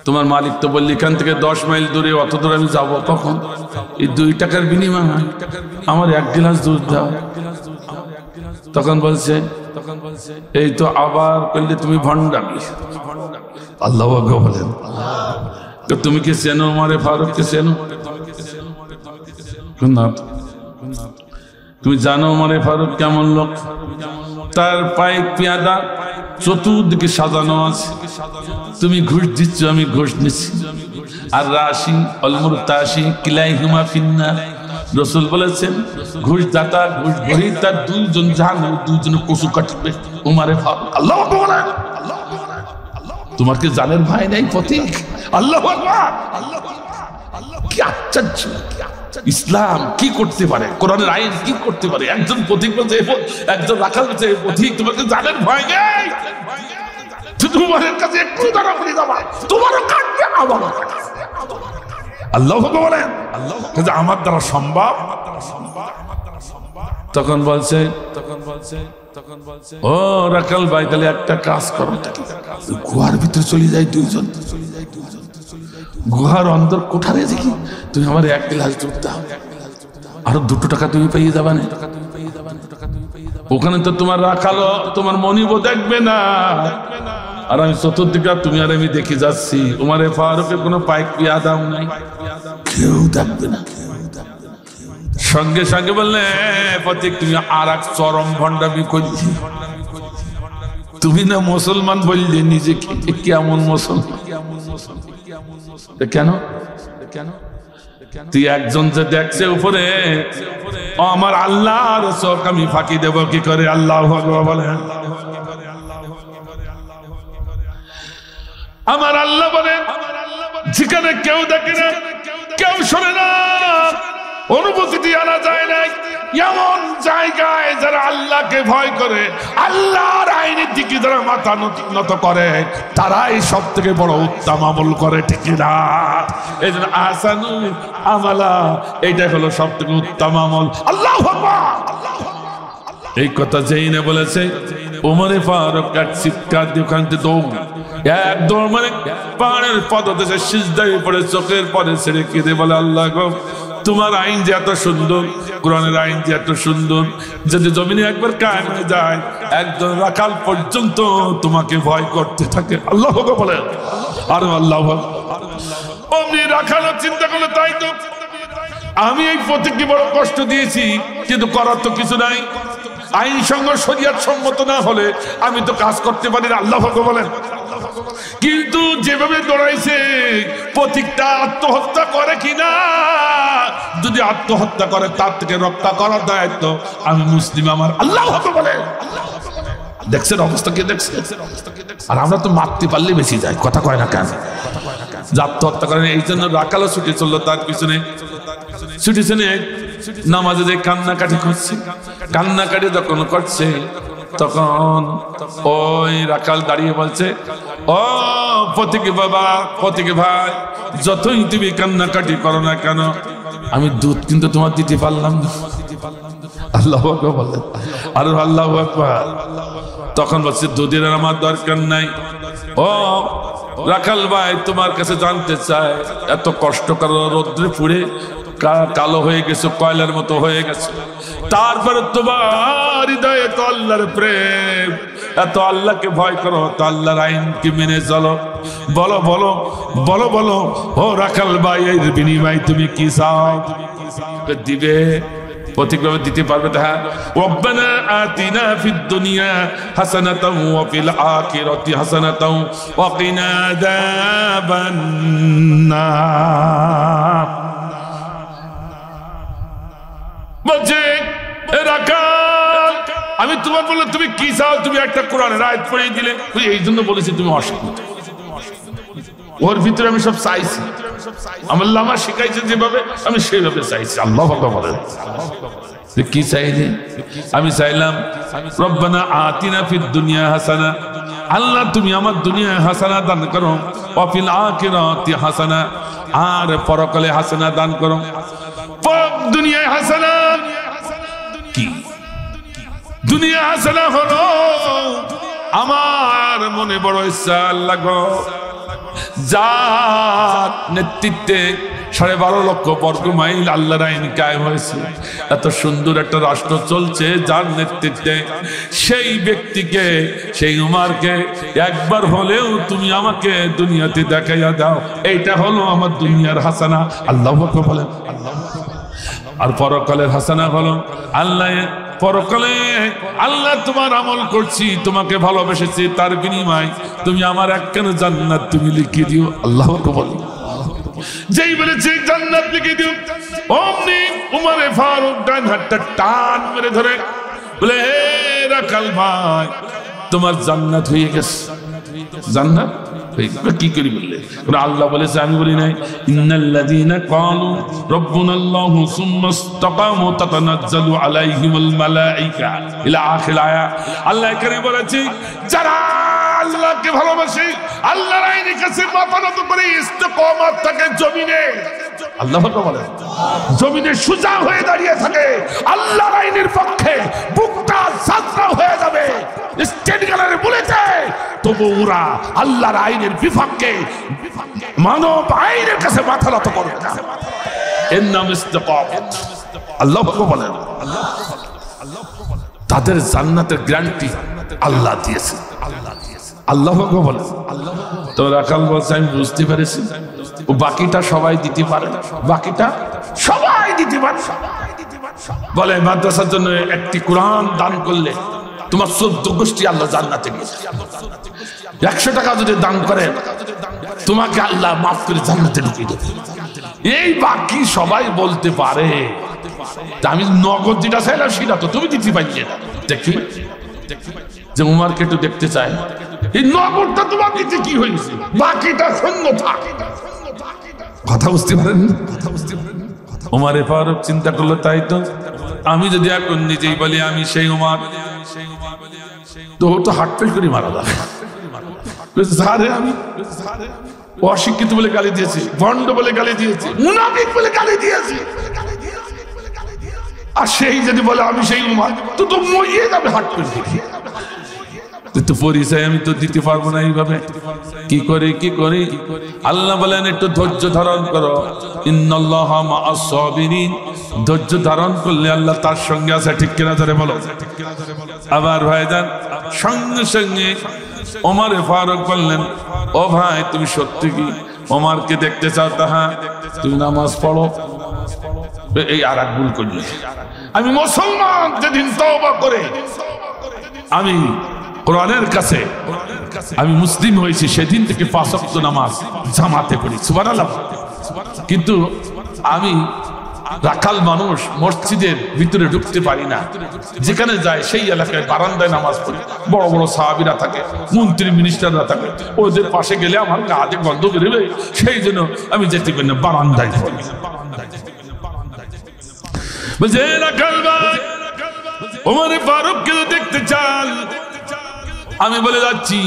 তোমার মালিক তো বললি এখান থেকে 10 মাইল দূরে, অত দূরে আমি যাবো কখন? এই 2 টাকার বিনিময়ে আমার 1 গ্লাস দুধ দাও। তখন বলছে, এই তো আবার করলে তুমি ভণ্ডামি। আল্লাহু আকবার বলেন। তো তুমি কি চেনো ওমরে ফারুককে? চেনো না? তুমি জানো ওমর ফারুক কেমন লোক? তার পায়ে পেয়াদা চতুর্দিকে সাজানো আছে, তুমি ঘুষ দিচ্ছ, আমি ঘুষ নিচ্ছি। আর রাশি অলমুরতাশি কিলাইহুমা ফিন্নার, রাসূল বলেছেন ঘুষ দাতা ঘুষ ভরি তার দুইজন জাহান্নামে, দুইজন কচু কাটবে। ওমর ফারুক আল্লাহু আকবার। তোমার কি জানের ভয় নাই প্রতীক? আল্লাহু আকবার। কি আশ্চর্য! ইসলাম কি করতে পারে, কোরআনের আইন কি করতে পারে। একজন পথিক বলছে, একজন রাখাল বলছে পথিক তোমাকে জানের ভয় নেই, তোমার কাছে একটু টাকা পড়ে যাবা, তোমারও কাটবে আমারও কাটবে। আল্লাহু আকবার বলেন, আমার দ্বারা সম্ভব। তখন বলছে ও রাখাল ভাই, তাহলে একটা কাজ করো, গুহার ভিতরে চলে যায় দুইজন, গুহার অন্দর কোঠারে দেখি তুমি আমার এক গ্লাস দুধ দাও, আরো 2 টাকা তুমি পেয়ে যাবা না। ওখানে তো তোমার রাখালো তোমার মনিব দেখবে না, আর আমি চতুর্দিকে তুমি আর আমি দেখে যাচ্ছি। ওমর ফারুকের কোনো পাইক পিয়াদাও নাই, কেউ দেখবে না। সঙ্গে সঙ্গে বললে প্রতীক তুমি আর এক চরম ভণ্ডামি করছি, তুমি না মুসলমান বললে নিজেকে, কেমন মুসলমান? কেন তুই একজন যে দেখছে উপরে, আমার আল্লাহর চোখ আমি ফাঁকি দেব কি করে? আল্লাহু আকবার বলেন। আমার আল্লাহ বলেন যেখানে কেউ দেখে না, কেউ শোনে না, অনুভূতি আনা যায় না, এমন জায়গায় যারা আল্লাহকে ভয় করে, আল্লাহর আইনের দিকে যারা মাথা নত করে, তারাই সব থেকে বড় উত্তম আমল করে, ঠিক না? এই জন্য আহসানু আমালা, এইটাই হলো সব থেকে উত্তম আমল। আল্লাহু আকবার। এই কথা যেই না বলেছে, ওমর ফারুক এক চিৎকার দিয়ে ওখান থেকে দৌড়, এক দৌড় মানে পাহাড়ের পদদেশে সিজদায় পড়ে চোখের পরে ছেড়ে কেঁদে বলে, আল্লাহ গো, তোমার আইন যে এত সুন্দর, কোরআনের আইন যে এত সুন্দর, যদি জমিনে একবার কায়েম হয়ে যায়, একজন রাখাল পর্যন্ত তোমাকে ভয় করতে থাকে। আল্লাহ বলেন। আর আল্লাহ অমনি রাখাল চিন্তা করলো, তাই তো আমি এই প্রতীককে বড় কষ্ট দিয়েছি, কিন্তু করার তো কিছু নাই, আইন সঙ্গে শরিয়ত সম্মত না হলে আমি তো কাজ করতে পারি না। আল্লাহ বলেন। কিন্তু যেভাবে দৌড়াইছে, প্রতীকটা আত্মহত্যা করে কিনা, যদি আত্মহত্যা করে তার থেকে রক্ষা করার দায়িত্ব আমি মুসলিম আমার। আল্লাহ বলে। দেখছেন অবস্থা কি? দেখছেন? আর আমরা তো মারতে পারলে বেশি যায়, কথা কয় না কেন? আত্মহত্যা করেন, এই জন্য রাখালও ছুটে চললো তার পিছনে। ছুটে চলে নামাজে যে কান্নাকাটি করছে, কান্নাকাটি যখন করছে, তখন ওই রাখাল দাঁড়িয়ে বলছে, ও প্রতীক বাবা, প্রতীক ভাই, যতই তুমি কান্নাকাটি করো না কেন, আমি দুধ কিন্তু তোমার দিতে পারলাম না। আল্লাহু আকবার বলেন। আর আল্লাহু আকবার। তখন বলছে দুধের আমার দরকার নাই। ও রাখাল ভাই, তোমার কাছে জানতে চাই, এত কষ্ট করো, রোদ্রে পুড়ে কালো হয়ে গেছে, কয়লার মতো হয়ে গেছে, তারপরে তোমার হৃদয়ে তো আল্লাহর প্রেম, এত আল্লাহকে ভয় করো, তো আল্লাহর আইনকে মেনে চলো, বলো বলো বলো বলো, ও রাখাল ভাই, এর বিনিময় তুমি কি চাও? দিবে? প্রতীকভাবে দিতে পারবে? হ্যাঁ। রব্বানা আতিনা ফিদ দুনিয়া হাসানাতাও ওয়া ফিল আখিরাতি হাসানাতাও ওয়া কিনা আযাবান নার। বলছে রাখাল, আমি তোমার বললে তুমি কি চাও? তুমি একটা কোরআনের আয়াত পড়িয়ে দিলে, এই জন্য বলেছি তুমি অশিক্ষিত। ওর ভিতরে আমি সব চাইছি, আমার লামা শিখাইছে যেভাবে, আমি সেইভাবে চাইছি। আল্লাহ বলেন। কি চাইলে? আমি চাইলাম রব্বানা আতিনা ফিদ দুনিয়া হাসানা, আল্লাহ তুমি আমার দুনিয়ায় হাসানা দান করো, ওয়া ফিল আখিরাতি হাসানা, আর পরকালে হাসানা দান করো। দুনিয়ায় হাসানা কি? দুনিয়া হাসানা হলো আমার মনে বড় ইচ্ছা, আল্লাহ গো, যার নেতৃত্বে 12.5 লক্ষ বর্গ মাইল আল্লাহর আইন কায়েম হয়েছে, এত সুন্দর একটা রাষ্ট্র চলছে, যার নেতৃত্বে, সেই ব্যক্তিকে, সেই উমারকে একবার হলেও তুমি আমাকে দুনিয়াতে দেখাইয়া দাও, এইটা হলো আমার দুনিয়ার হাসানা। আল্লাহু আকবার বলেন। আর পরকালের হাসানা হলো আল্লাহ পরকালে আল্লাহ তোমার আমল করছি, তোমাকে ভালোবেসেছি, তার বিনিময় তুমি আমার একখানা জান্নাত তুমি লিখে দিও। আল্লাহকে বলো, যেই বলেছে জান্নাত লিখে দিও, অমনি উমরে ফারুক ডান হাতটা টান মেরে ধরে বলে, হে রাখাল ভাই, তোমার জান্নাত হয়ে গেছে। জান্নাত কি করি বললে? আল্লাহ বলেছে, আমি বলি নাই। ইন্নাল্লাযীনা ক্বালু রাব্বুনাল্লাহু সুম্মা ইসতাকামু তাতানাজ্জালু আলাইহিমুল মালায়েকা ইলা আখির আয়া। আল্লাহ কারীম বলেছে, যারা আল্লাহকে ভালোবাসে, আল্লাহর আইনের কাছে মাথা নত করে ইস্তেকামত থাকে জমিনে, আল্লাহ বলে জমিনে সোজা হয়ে দাঁড়িয়ে থাকে আল্লাহর আইনের পক্ষে, বুকটা সাজদা হয়ে যাবে স্টেট গ্যালারি বলেছে, তবু ওরা আল্লাহর আইনের বিপক্ষে মানব আইনের কাছে মাথা নত করবে না। এর নাম ইস্তেকামত। আল্লাহ বলেন, তাদের জান্নাতের গ্যারান্টি আল্লাহ দিয়েছে। আল্লাহ বলেন, তো রাখাল বলছে, আমি বুঝতে পেরেছি, ও বাকিটা সবাই দিতে পারে না, বাকিটা সবাই দিতে পারে। বলে মাদ্রাসার জন্য একটি কোরআন দান করলে তোমার 14 গোষ্ঠী আল্লাহ জান্নাতে নিয়ে যাবে। 100 টাকা যদি দান করে তোমাকে আল্লাহ মাফ করে জান্নাতে ঢুকিয়ে দেবে। এই বাকি সবাই বলতে পারে, আমি নগদ যেটা চাইলাম সেটা তো তুমি দিতে পারলে না। দেখি যে উমারকে একটু দেখতে চাই, এই নগদটা তোমার দিতে কি হয়েছে, বাকিটা শূন্য থাক। কথা বুঝতে পারেন? উমারে ফারুক চিন্তা করলো, তাই তো আমি যদি এখন নিজেই বলি আমি সেই উমার, তো ও তো হাটফেল করে মারা যাবে। আমি অশিক্ষিত বলে গালি দিয়েছি, ভণ্ড বলে গালি দিয়েছি, মুনাফিক বলে গালি দিয়েছি, আর সেই যদি বলে আমি সেই উমার, তো তো মরিয়ে যাবে হাটফেল করে। তো পরিচয় আমি তো দিতে পারবো না এইভাবে। কি করি? আল্লাহ বলেন, একটু ধৈর্য ধারণ করো। ইন্নাল্লাহা মা'আস সাবিরিন। ধৈর্য ধারণ করলে আল্লাহ তার সঙ্গে আছে, ঠিক কিনা ধরে বলো। আবার ভাইজান সঙ্গে সঙ্গে ওমরে ফারুক বললেন, ও ভাই, তুমি সত্যি কি ওমরকে দেখতে চাও? তাহা তুমি নামাজ পড়ো। এই আর এক ভুল করলে, আমি মুসলমান যেদিন তওবা করে আমি কোরআনের কাছে আমি মুসলিম হয়েছি, সেদিন থেকে 5 ওয়াক্ত নামাজ জামাতে পড়ি, সুবহানাল্লাহ। কিন্তু আমি রাখাল মানুষ, মসজিদের ভিতরে ঢুকতে পারি না, যেখানে যায় সেই এলাকায় বারান্দায় নামাজ পড়ি। বড় বড় সাহাবীরা থাকে, মন্ত্রী মিনিস্টাররা থাকে, ওদের পাশে গেলে আমার কাজে গন্ধ বেরোবে, সেই জন্য আমি যেতে পারি না, বারান্দায় পড়ি। বলছে, রাখাল ভাই, ওমরে ফারুককে দেখতে চান? আমি বলে যাচ্ছি,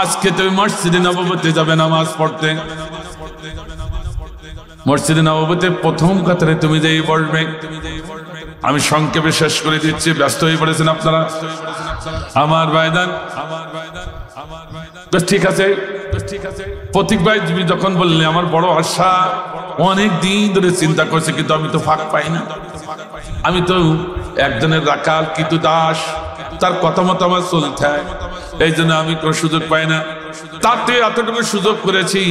আজকে তুমি মসজিদে নববীতে যাবে নামাজ পড়তে। মসজিদে নববীতে প্রথম কাতারে তুমি যেই বসবে। আমি সংক্ষেপে শেষ করে দিচ্ছি, ব্যস্ত হয়ে পড়েছেন আপনারা আমার ভাইদান। ঠিক আছে প্রতীক ভাই, তুমি যখন বললে আমার বড় আশা, অনেক দিন ধরে চিন্তা করছে, কিন্তু আমি তো ফাঁক পাই না। আমি তো একজনের রাখাল, কিন্তু দাস, তার কথা মতো আমার চলতে হয়, এই জন্য আমি কোনো সুযোগ পাই না। তাতে এতটুকু সুযোগ করেছি,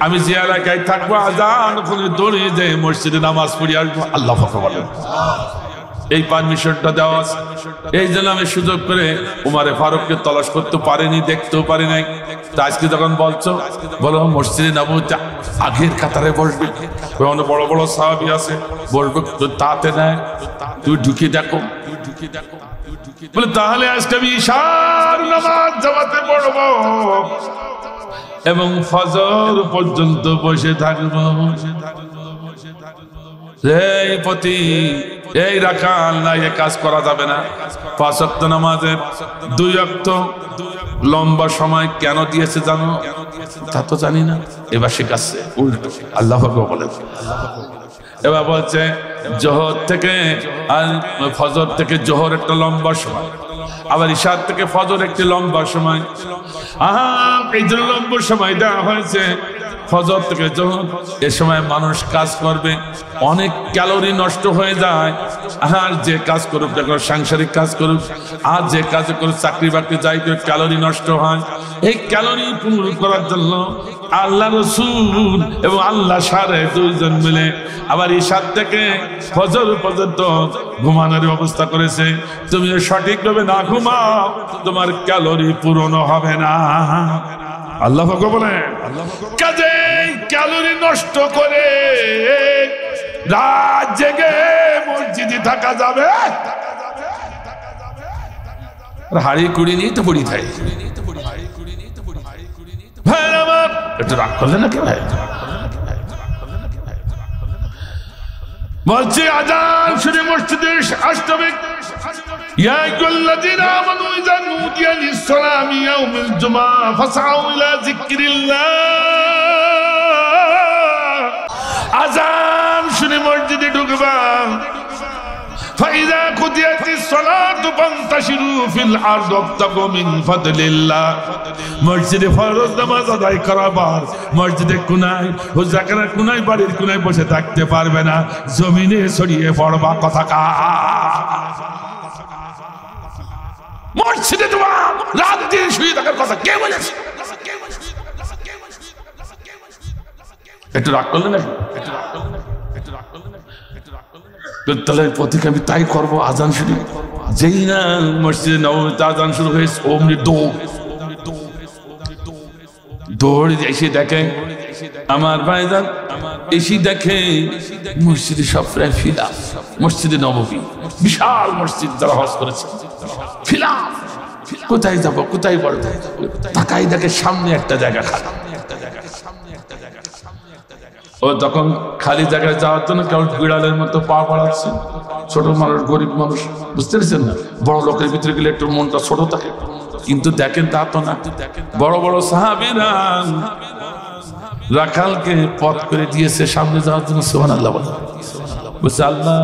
আমি যে এলাকায় থাকবো আজান ওখানে দৌড়ে যাই মসজিদে নামাজ পড়ি আসবো। আল্লাহ বলেন, এই পারমিশনটা দেওয়া, এই জন্য আমি সুযোগ করে উমারে ফারুককে তলাশ করতে পারিনি, দেখতেও পারি নাই। তা আজকে যখন বলছো, বলো মসজিদে নববীতে আগের কাতারে বসবে, বড় বড় সাহাবী আছে, বসবে, তাতে নেয়, তুই ঢুকিয়ে দেখো। বলে, তাহলে আজকে আমি ইশার নামাজ জামাতে পড়ব এবং ফজর পর্যন্ত বসে থাকবো। এই প্রতি এই রাখাল না, এ কাজ করা যাবে না। 5 ওয়াক্ত নামাজের 2 ওয়াক্ত লম্বা সময় কেন দিয়েছে জানো? তা তো জানি না, এবার শিখাচ্ছে উল্টো। আল্লাহ বলেন, এবার বলছে জোহর থেকে আর ফজর থেকে জোহর একটা লম্বা সময়, আবার ইশার থেকে ফজর একটি লম্বা সময়। এই যে লম্বা সময় দেওয়া হয়েছে, ফজর থেকে জোহর, এ সময় মানুষ কাজ করবে, অনেক ক্যালোরি নষ্ট হয়ে যায়। আর যে কাজ করুক, দেখো সাংসারিক কাজ করুক আর যে কাজ করুক, চাকরি বাকরি যাই করে ক্যালোরি নষ্ট হয়। এই ক্যালোরি পূরণ করার জন্য আল্লাহ রসুল এবং আল্লাহ সারে দুইজন মিলে আবার ঈশার থেকে ফজর পর্যন্ত ঘুমানোর ব্যবস্থা করেছে। তুমি সঠিকভাবে না ঘুমাও, তোমার ক্যালোরি পূরণ হবে না। আল্লাহ বলে কাজে ক্যালোরি নষ্ট করে রাত জেগে মসজিদে থাকা যাবে? হাড়ি কুড়ি নিয়ে তো পড়ি থাকে। ভাই আমার একটু রাগ করলে নাকি ভাই? বলছি আজান শুনে মসজিদে আসতে হবে। يا أيها الذين آمنوا إذا نودي للصلاة من يوم الجمعة فاسعوا إلى ذكر الله। আজান শুনে মসজিদে ঢুকবা। فإذا قضيت الصلاة فانتشروا في الأرض وابتغوا من فضل الله। মসজিদে ফরজ নামাজ আদায় করার পর মসজিদে কোনায় হুজরাখানার কোনায় বাড়ির কোনায় বসে থাকতে পারবে না, জমিনে ছড়িয়ে পড়বা। কথা কা মসজিদে তোমার রাত দিন শুয়ে থাকার কথা কে বলেছে? একটু রাগ করলে নাকি? তাহলে প্রতীক আমি তাই করবো। আজান শুরু যেই না মসজিদে নববীতে আজান শুরু হয়েছে, অমনি দৌড় এসে দেখে আমার ভাইজান, এসে দেখে মসজিদে সব প্রায় ফিলাম। মসজিদে নববী বিশাল মসজিদ, যারা হজ করেছে ফিলাম। কোথায় যাবো, কোথায় বড় তাকাই দেখে সামনে একটা জায়গা খালি। ও তখন খালি জায়গায় যাওয়ার জন্য কেউ বিড়ালের মতো পা বাড়াচ্ছে। ছোট মানুষ, গরিব মানুষ, বুঝতে পারছেন না? বড় লোকের ভিতরে গেলে একটু মনটা ছোট থাকে, কিন্তু দেখেন তা তো না। বড় বড় সাহাবীরা রাখালকে পথ করে দিয়েছে সামনে যাওয়ার জন্য। সুবহানাল্লাহ বলে বুঝছে আল্লাহ,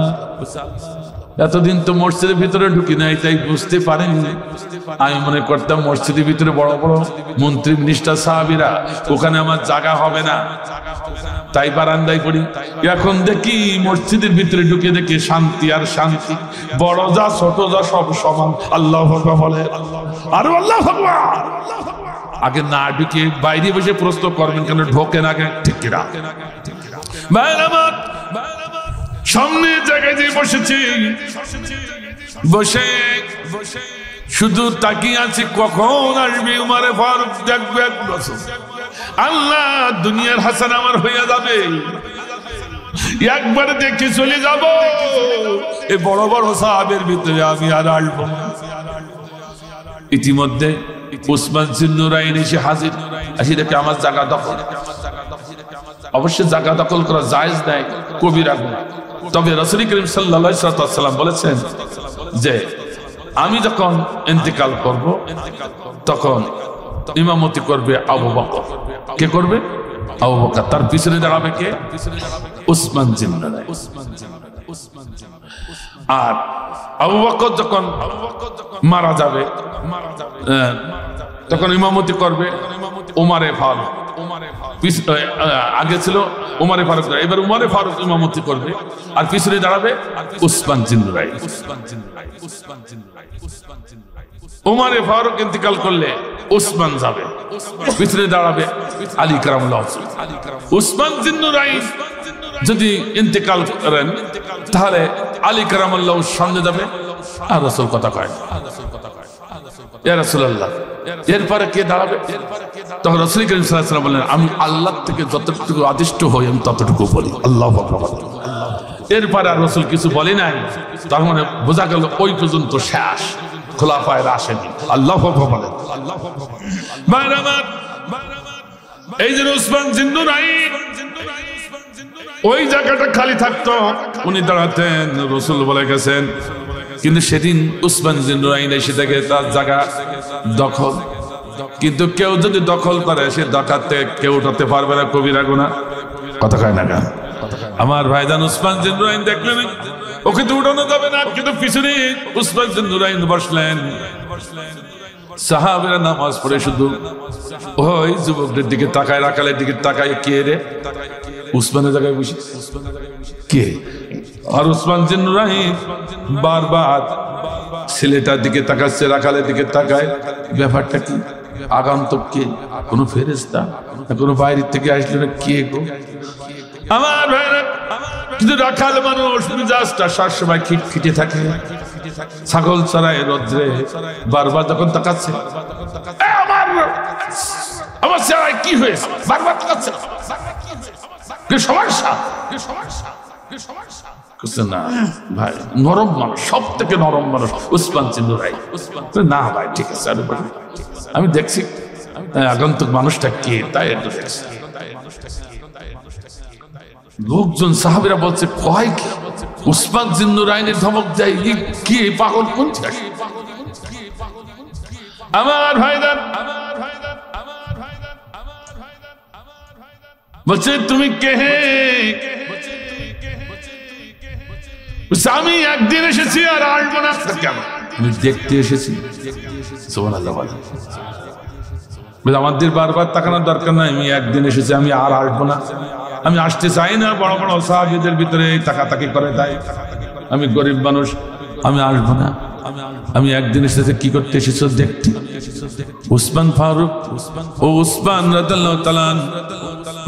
এতদিন তো মসজিদের ভিতরে ঢুকি নাই, তাই বুঝতে পারেনি। আমি মনে করতাম মসজিদের ভিতরে বড় বড় মন্ত্রী মিনিস্টার সাহাবীরা, ওখানে আমার জায়গা হবে না, তাই বারান্দায় পড়ি। এখন দেখি মসজিদের ভিতরে ঢুকে দেখি শান্তি আর শান্তি, বড় যা ছোট যা সব সমান। আল্লাহু আকবার বলে আর আল্লাহু আকবার। আগে না ঢুকে বাইরে বসে প্রশ্ন করবেন কেন? ঢোকেন আগে, ঠিক কিনা? সামনে জায়গায় যে বসেছি, বসে শুধু তাকিয়ে আছি কখন আসবে উমারে ফারুক। দেখবে এক বছর আল্লাহ দুনিয়ার হাসান আমার হইয়া যাবে, একবার দেখে চলে যাব। এই বড় বড় সাহাবের ভিতরে আমি আর আসবো না। ইতিমধ্যে উসমান জিন্নুরাইন এসে হাজির। আসি দেখে আমার জায়গা দখল। অবশ্যই জায়গা দখল করা জায়েজ নাই, কবিরা গুনাহ। তবে রাসূল করিম সাল্লাল্লাহু আলাইহি ওয়াসাল্লাম বলেছেন যে আমি যখন ইন্তেকাল করব তখন ইমামতি করবে আবু বকর। কে করবে? আবু বকর। তার পিছনে দাঁড়াবে কে? উসমান জিন্নুরাইন। আর আবু বকর যখন মারা যাবে তখন ইমামতি করবে উমারে ফারুক। আগে ছিল উমারে ফারুক, এবার উমারে ফারুক ইমামতি করবে, আর পিছনে দাঁড়াবে উসমান জিন্নুরাইন। উমারে ফারুক ইন্তেকাল করলে উসমান যাবে, পিছনে দাঁড়াবে আলী কারামুল্লাহ। উসমান জিন্নুরাইন যদি ইন্তেকাল করেন তাহলে আলী কারামুল্লাহ সামনে যাবে, আর রাসূল কথা কয় ইয়া রাসূলুল্লাহ। এরপরে কে দাঁড়াবে? তখন রাসূল করিম সাল্লাল্লাহু আলাইহি ওয়াসাল্লাম বললেন আমি আল্লাহ থেকে যতটুকু আদিষ্ট হই আমি ততটুকু বলি। আল্লাহু আকবার। এরপরে আর রাসূল কিছু বলে নাই, তার মানে বোঝা গেল ওই পর্যন্ত শেষ, খোলাফায়ে রাশিদিন। আল্লাহু আকবার। এই যে উসমান জিন্নুরাইন, ওই জায়গাটা খালি থাকতো, উনি দাঁড়াতেন, রাসূল বলে গেছেন। কিন্তু সেদিন উসমান জিন্নুরাইন এসে দেখে তার জায়গা দখল। কিন্তু কেউ যদি দখল করে সে ডাকাতে কেউ উঠাতে পারবে না, কবিরা গুনাহ। কথা কয় না কেন? আমার ভাইজান উসমান জিন্নুরাইন দেখলেন ওকে তো উঠানো যাবে না, কিন্তু পিছনে উসমান জিন্নুরাইন বসলেন। সাহাবীরা নামাজ পড়ে শুধু ওই যুবকদের দিকে তাকায়, রাখালের দিকে তাকায়, কে রে? উসমানের জায়গায় বসে কে? আর উসমান জিন্নুরাইন বারবার ছেলেটার দিকে তাকাচ্ছে, রাখালের দিকে তাকায়। ব্যাপারটা কি? আগন্তুক কে? কোন ফেরেশতা? কোনো বাইরের থেকে আসলে না? কে গো? আমার ভাইরা, কিন্তু রাখাল মানুষ মিজাজটা সবসময় খিটখিটে থাকে। ছাগল চড়ায় রোদ্রে বারবার যখন তাকাচ্ছে, আমার চেহারায় কি হয়েছে? বারবার তাকাচ্ছে, কি সমস্যা? না ভাই, নরম মানুষ, সব থেকে নরম মানুষ উসমান জিন্নুরাইন। না ভাই ঠিক আছে, আমি দেখছি আগন্তুক মানুষটা কে, তাই একটু দেখছি। লোকজন সাহাবীরা বলছে, কয় কি উসমান জিন্নুরাইনের ধমক দেয়? কি পাগল কোনটা? আমার ভাইদান বলছে, তুমি কে? আমি একদিন এসেছি আর আসবো না। কেন? আমি দেখতে এসেছি। সুবহানাল্লাহ। আমাদের বারবার তাকানোর দরকার নাই, আমি একদিন এসেছি, আমি আর আসবো না, আমি আসতে চাই না। বড় বড় সাহাবীদের ভিতরে তাকাতাকি করে, তাই আমি গরিব মানুষ, আমি আসবো না। আমি একদিন এসেছি, কি করতে এসেছো? দেখতে। উসমান ফারুক ও উসমান রাদিয়াল্লাহু তাআলা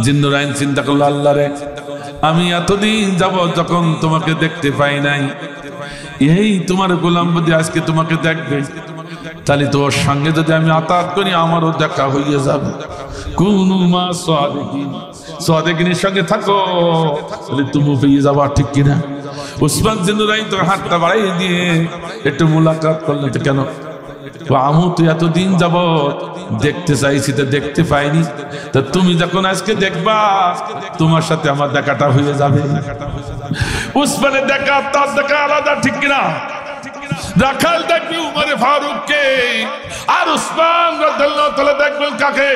জিন্নুরাইন চিন্তা করলো, আল্লাহ রে, আমি এতদিন যাব যখন তোমাকে দেখতে পাই নাই, এই তোমার গোলাম যদি আজকে তোমাকে দেখবে, তাহলে তোর সঙ্গে যদি আমি আতাত করি আমারও দেখা হইয়া যাবে। কুনু মা সাদিকিন, সাদিকিনের সঙ্গে থাকো, তাহলে তুমি পেয়ে যাবা, ঠিক কিনা? উসমান জিন্নুরাইন তোর হাতটা বাড়িয়ে দিয়ে একটু মুলাকাত করলেন। তো কেন? আমু তুই এতদিন যাব দেখতে চাইছি, তো দেখতে পাইনি, তা তুমি যখন আজকে দেখবা তোমার সাথে আমার দেখাটা হয়ে যাবে। উসমানের দেখা তার দেখা আলাদা, ঠিক কিনা? রাখাল দেখবি উমরে ফারুককে, আর উসমান রাদিয়াল্লাহু তাআলা দেখবেন কাকে?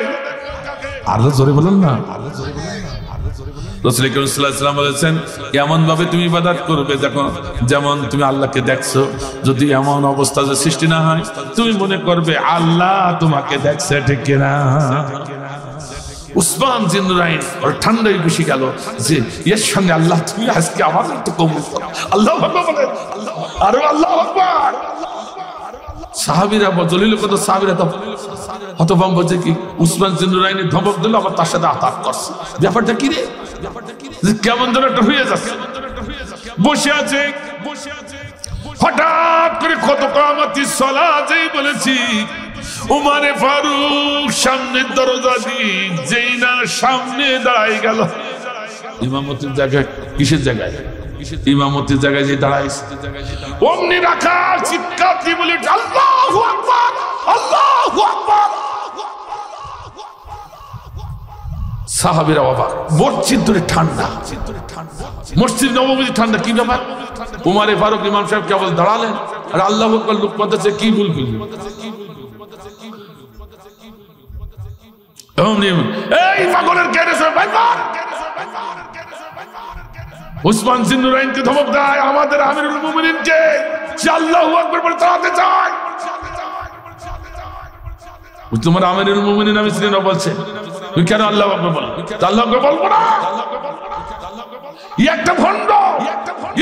আরো জোরে বলুন না। রাসূল করিম সাল্লাল্লাহু আলাইহি ওয়াসাল্লাম বলেছেন, এমন ভাবে তুমি ইবাদত করবে দেখো যেমন তুমি আল্লাহকে দেখছো। যদি এমন অবস্থা যে সৃষ্টি না হয়, তুমি মনে করবে আল্লাহ তোমাকে দেখছে, ঠিক কিনা? উসমান জিন্নুরাইন ওর ঠান্ডায় বেশি গেল যে এর সঙ্গে আল্লাহ তুমি আজকে আমাদের একটু কবুল করো। আল্লাহু আকবার বলেন, আরে আল্লাহু আকবার। সাহাবীরা জলিল কত সাহাবীরা তো হতভম্ব যে কি উসমান জিন্নুরাইনের ধমক দিল, আবার তার সাথে আতাত করছে। ব্যাপারটা কি রে? কেমন যেন একটা হয়ে যাচ্ছে। বসে আছে, হঠাৎ করে কত কামাতি সালাতেই বলেছি উমারে ফারুক সামনের দরজা দিয়ে যেই না সামনে দাঁড়াই গেল। ইমামতির জায়গায়, কিসের জায়গায়? ইমামতির জায়গায় যে দাঁড়াইছে, অমনি রাখাল চিৎকার দিয়ে বলে, আল্লাহু আকবার, আল্লাহু আকবার। সাহাবীরা অবাক, মসজিদ ধরে ঠান্ডা, মসজিদ নববীর ঠান্ডা, কি ব্যাপার? উমারে ফারুক ইমাম সাহেব কেবল দাঁড়ালেন আর আল্লাহু আকবার লোক পড়তেছে, কি ভুল করলেন? এই পাগলের কেড়ে উসমান জিন্নুরাইনকে ধমক দেয় আমাদের আমিরুল মুমিনিনকে, সে আল্লাহু আকবার বলে তাড়াতে চায়। তোমার আমিরুল মুমিনিন আমি ছিলেন বলছে, তুই কেন আল্লাহু আকবার বল? আল্লাহু আকবার বলবো না? একটা ভণ্ড,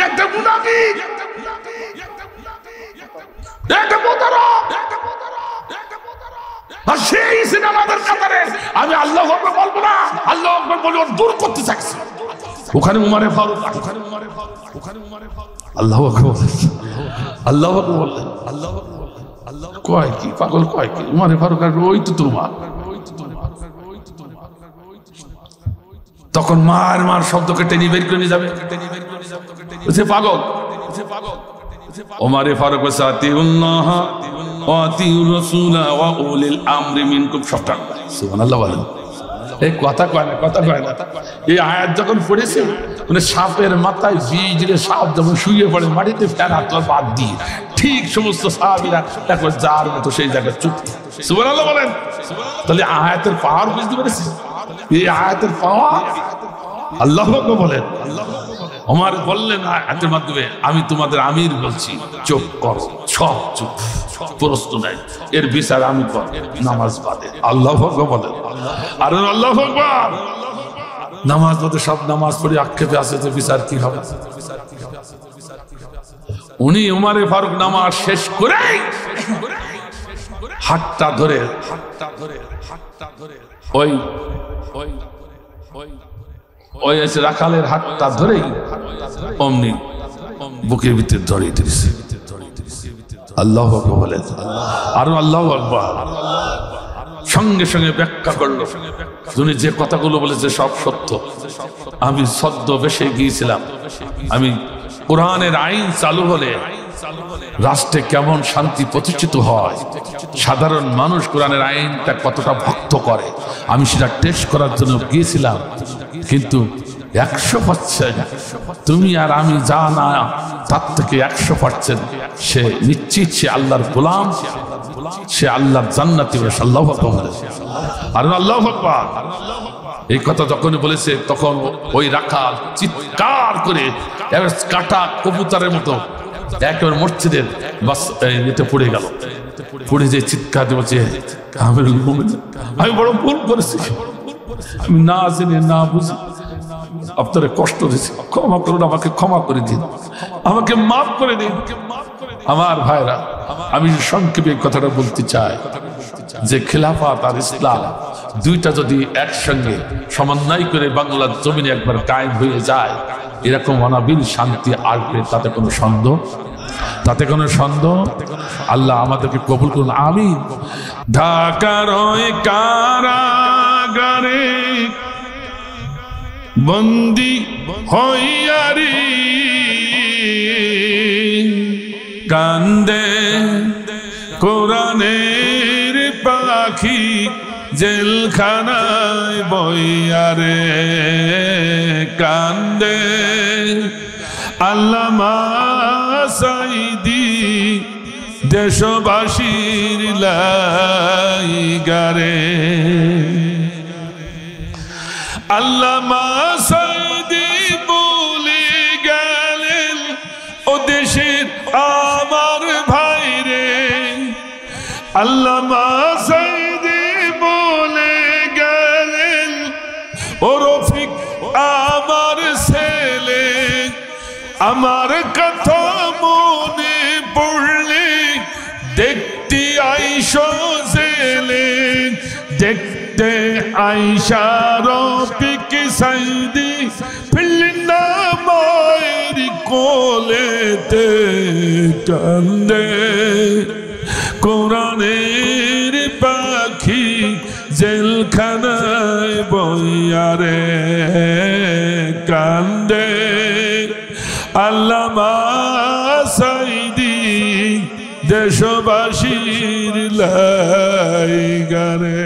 একটা মুনাফিক, একটা প্রতারক, আর সেই সিনেমাদের কাতারে আমি আল্লাহু আকবার বলবো না, আল্লাহু আকবার বলে ওর দূর করতে চাইছি। ওখানে উমারে ফারুক, আল্লাহু আকবার, আল্লাহু আকবার বললেন, কয় কি পাগল, কয় কি উমারে ফারুক? ওই তো তোমার। তখন মার মার শব্দকে টেনে বের করে নিয়ে যাবে, পাগল। ওমারে ফারুক বলছে, আতিউল্লাহ ওয়া আতিউর রাসূলা ওয়া উলিল আমরি মিনকুম। সবটা সুবহানাল্লাহ বলেন। এই কথা কয় না, কথা কয় না। এই আয়াত যখন পড়েছে, মানে সাপের মাথায় বীজ রে সাপ যখন শুয়ে পড়ে মাটিতে, ফের হাত বাদ দিয়ে ঠিক সমস্ত সাহাবীরা একবার যার মতো সেই জায়গায় চুপ। সুবহানাল্লাহ বলেন। তাহলে আয়াতের পাওয়ার বুঝতে পেরেছি? এই আয়াতের পাওয়ার, আল্লাহু আকবার বলেন। ওমর বললেন হাতের মাধ্যমে, আমি তোমাদের আমির বলছি, চুপ করো, সব চুপ, প্রশ্ন নাই, এর বিচার আমি করব নামাজ বাদে। আল্লাহু আকবার বলেন, আর আল্লাহু আকবার। নামাজ বাদে সব নামাজ পড়ে আক্ষেপে আছে যে বিচার কি হবে। উনি উমারে ফারুক নামাজ শেষ করে হাতটা ধরে ওই ওই এসে রাখালের হাতটা ধরেই অমনি বুকের ভিতরে ধরিয়ে দিয়েছে। আল্লাহু আকবার বলেন, আর আল্লাহু আকবার। সঙ্গে সঙ্গে ব্যাখ্যা করলো, উনি যে কথাগুলো বলেছে সব সত্য। আমি সদ্য বেশে গিয়েছিলাম, আমি কোরআনের আইন চালু হলে রাষ্ট্রে কেমন শান্তি প্রতিষ্ঠিত হয়, সাধারণ মানুষ কোরআনের আইনটা কতটা ভক্ত করে, আমি সেটা টেস্ট করার জন্য গিয়েছিলাম। কিন্তু 100% তুমি আর আমি যা না তার থেকে 100% সে নিশ্চিত সে আল্লাহর গোলাম, সে আল্লাহর জান্নাতি। আল্লাহু আকবার, আর আল্লাহু আকবার। এই কথা যখন বলেছে তখন ওই রাখাল চিৎকার করে কাটা কবুতরের মতো একেবারে মসজিদের বাস এতে পড়ে গেল। পড়ে যে চিৎকার দিচ্ছে, আমি বড় ভুল করেছি, আমি না জেনে না বুঝি আপনারা কষ্ট দিয়েছি, ক্ষমা করুন, আমাকে ক্ষমা করে দিন, আমাকে মাফ করে দিন। আমার ভাইরা, আমি সংক্ষেপে কথাটা বলতে চাই যে খেলাফত আর ইসলাম দুইটা যদি একসঙ্গে সমন্বয় করে বাংলার জমিনে একবার কায়েম হয়ে যায়, এরকম অনাবিল শান্তি আসবে, তাতে কোনো সন্দেহ, তাতে কোনো সন্দেহ। আল্লাহ আমাদেরকে কবুল করুন, আমিন। ঢাকার কারাগারে বন্দি হইয়ারি কান্দে কোরআনের পাখি, জেলখানায় বইয়ারে কান্দে আল্লামা সাঈদী, দেশবাসীর লাইগারে। আল্লামা সাঈদী বলে গেলেন, ও দেশের আমার ভাইরে। আল্লামা সাঈদী বলে গেলেন, ও রফিক আমার ছেলে, আমার কথা মনে পড়লে দেখতে আইসো জেলে। দেখতে আইসা রফিক সাঈদী ফিরলেন না মায়ের কোলেতে কান্দে কোরআনের পাখি, জেলখানায় বইয়ারে কান্দে আল্লামা সাঈদী, দেশবাসীর লাইগারে।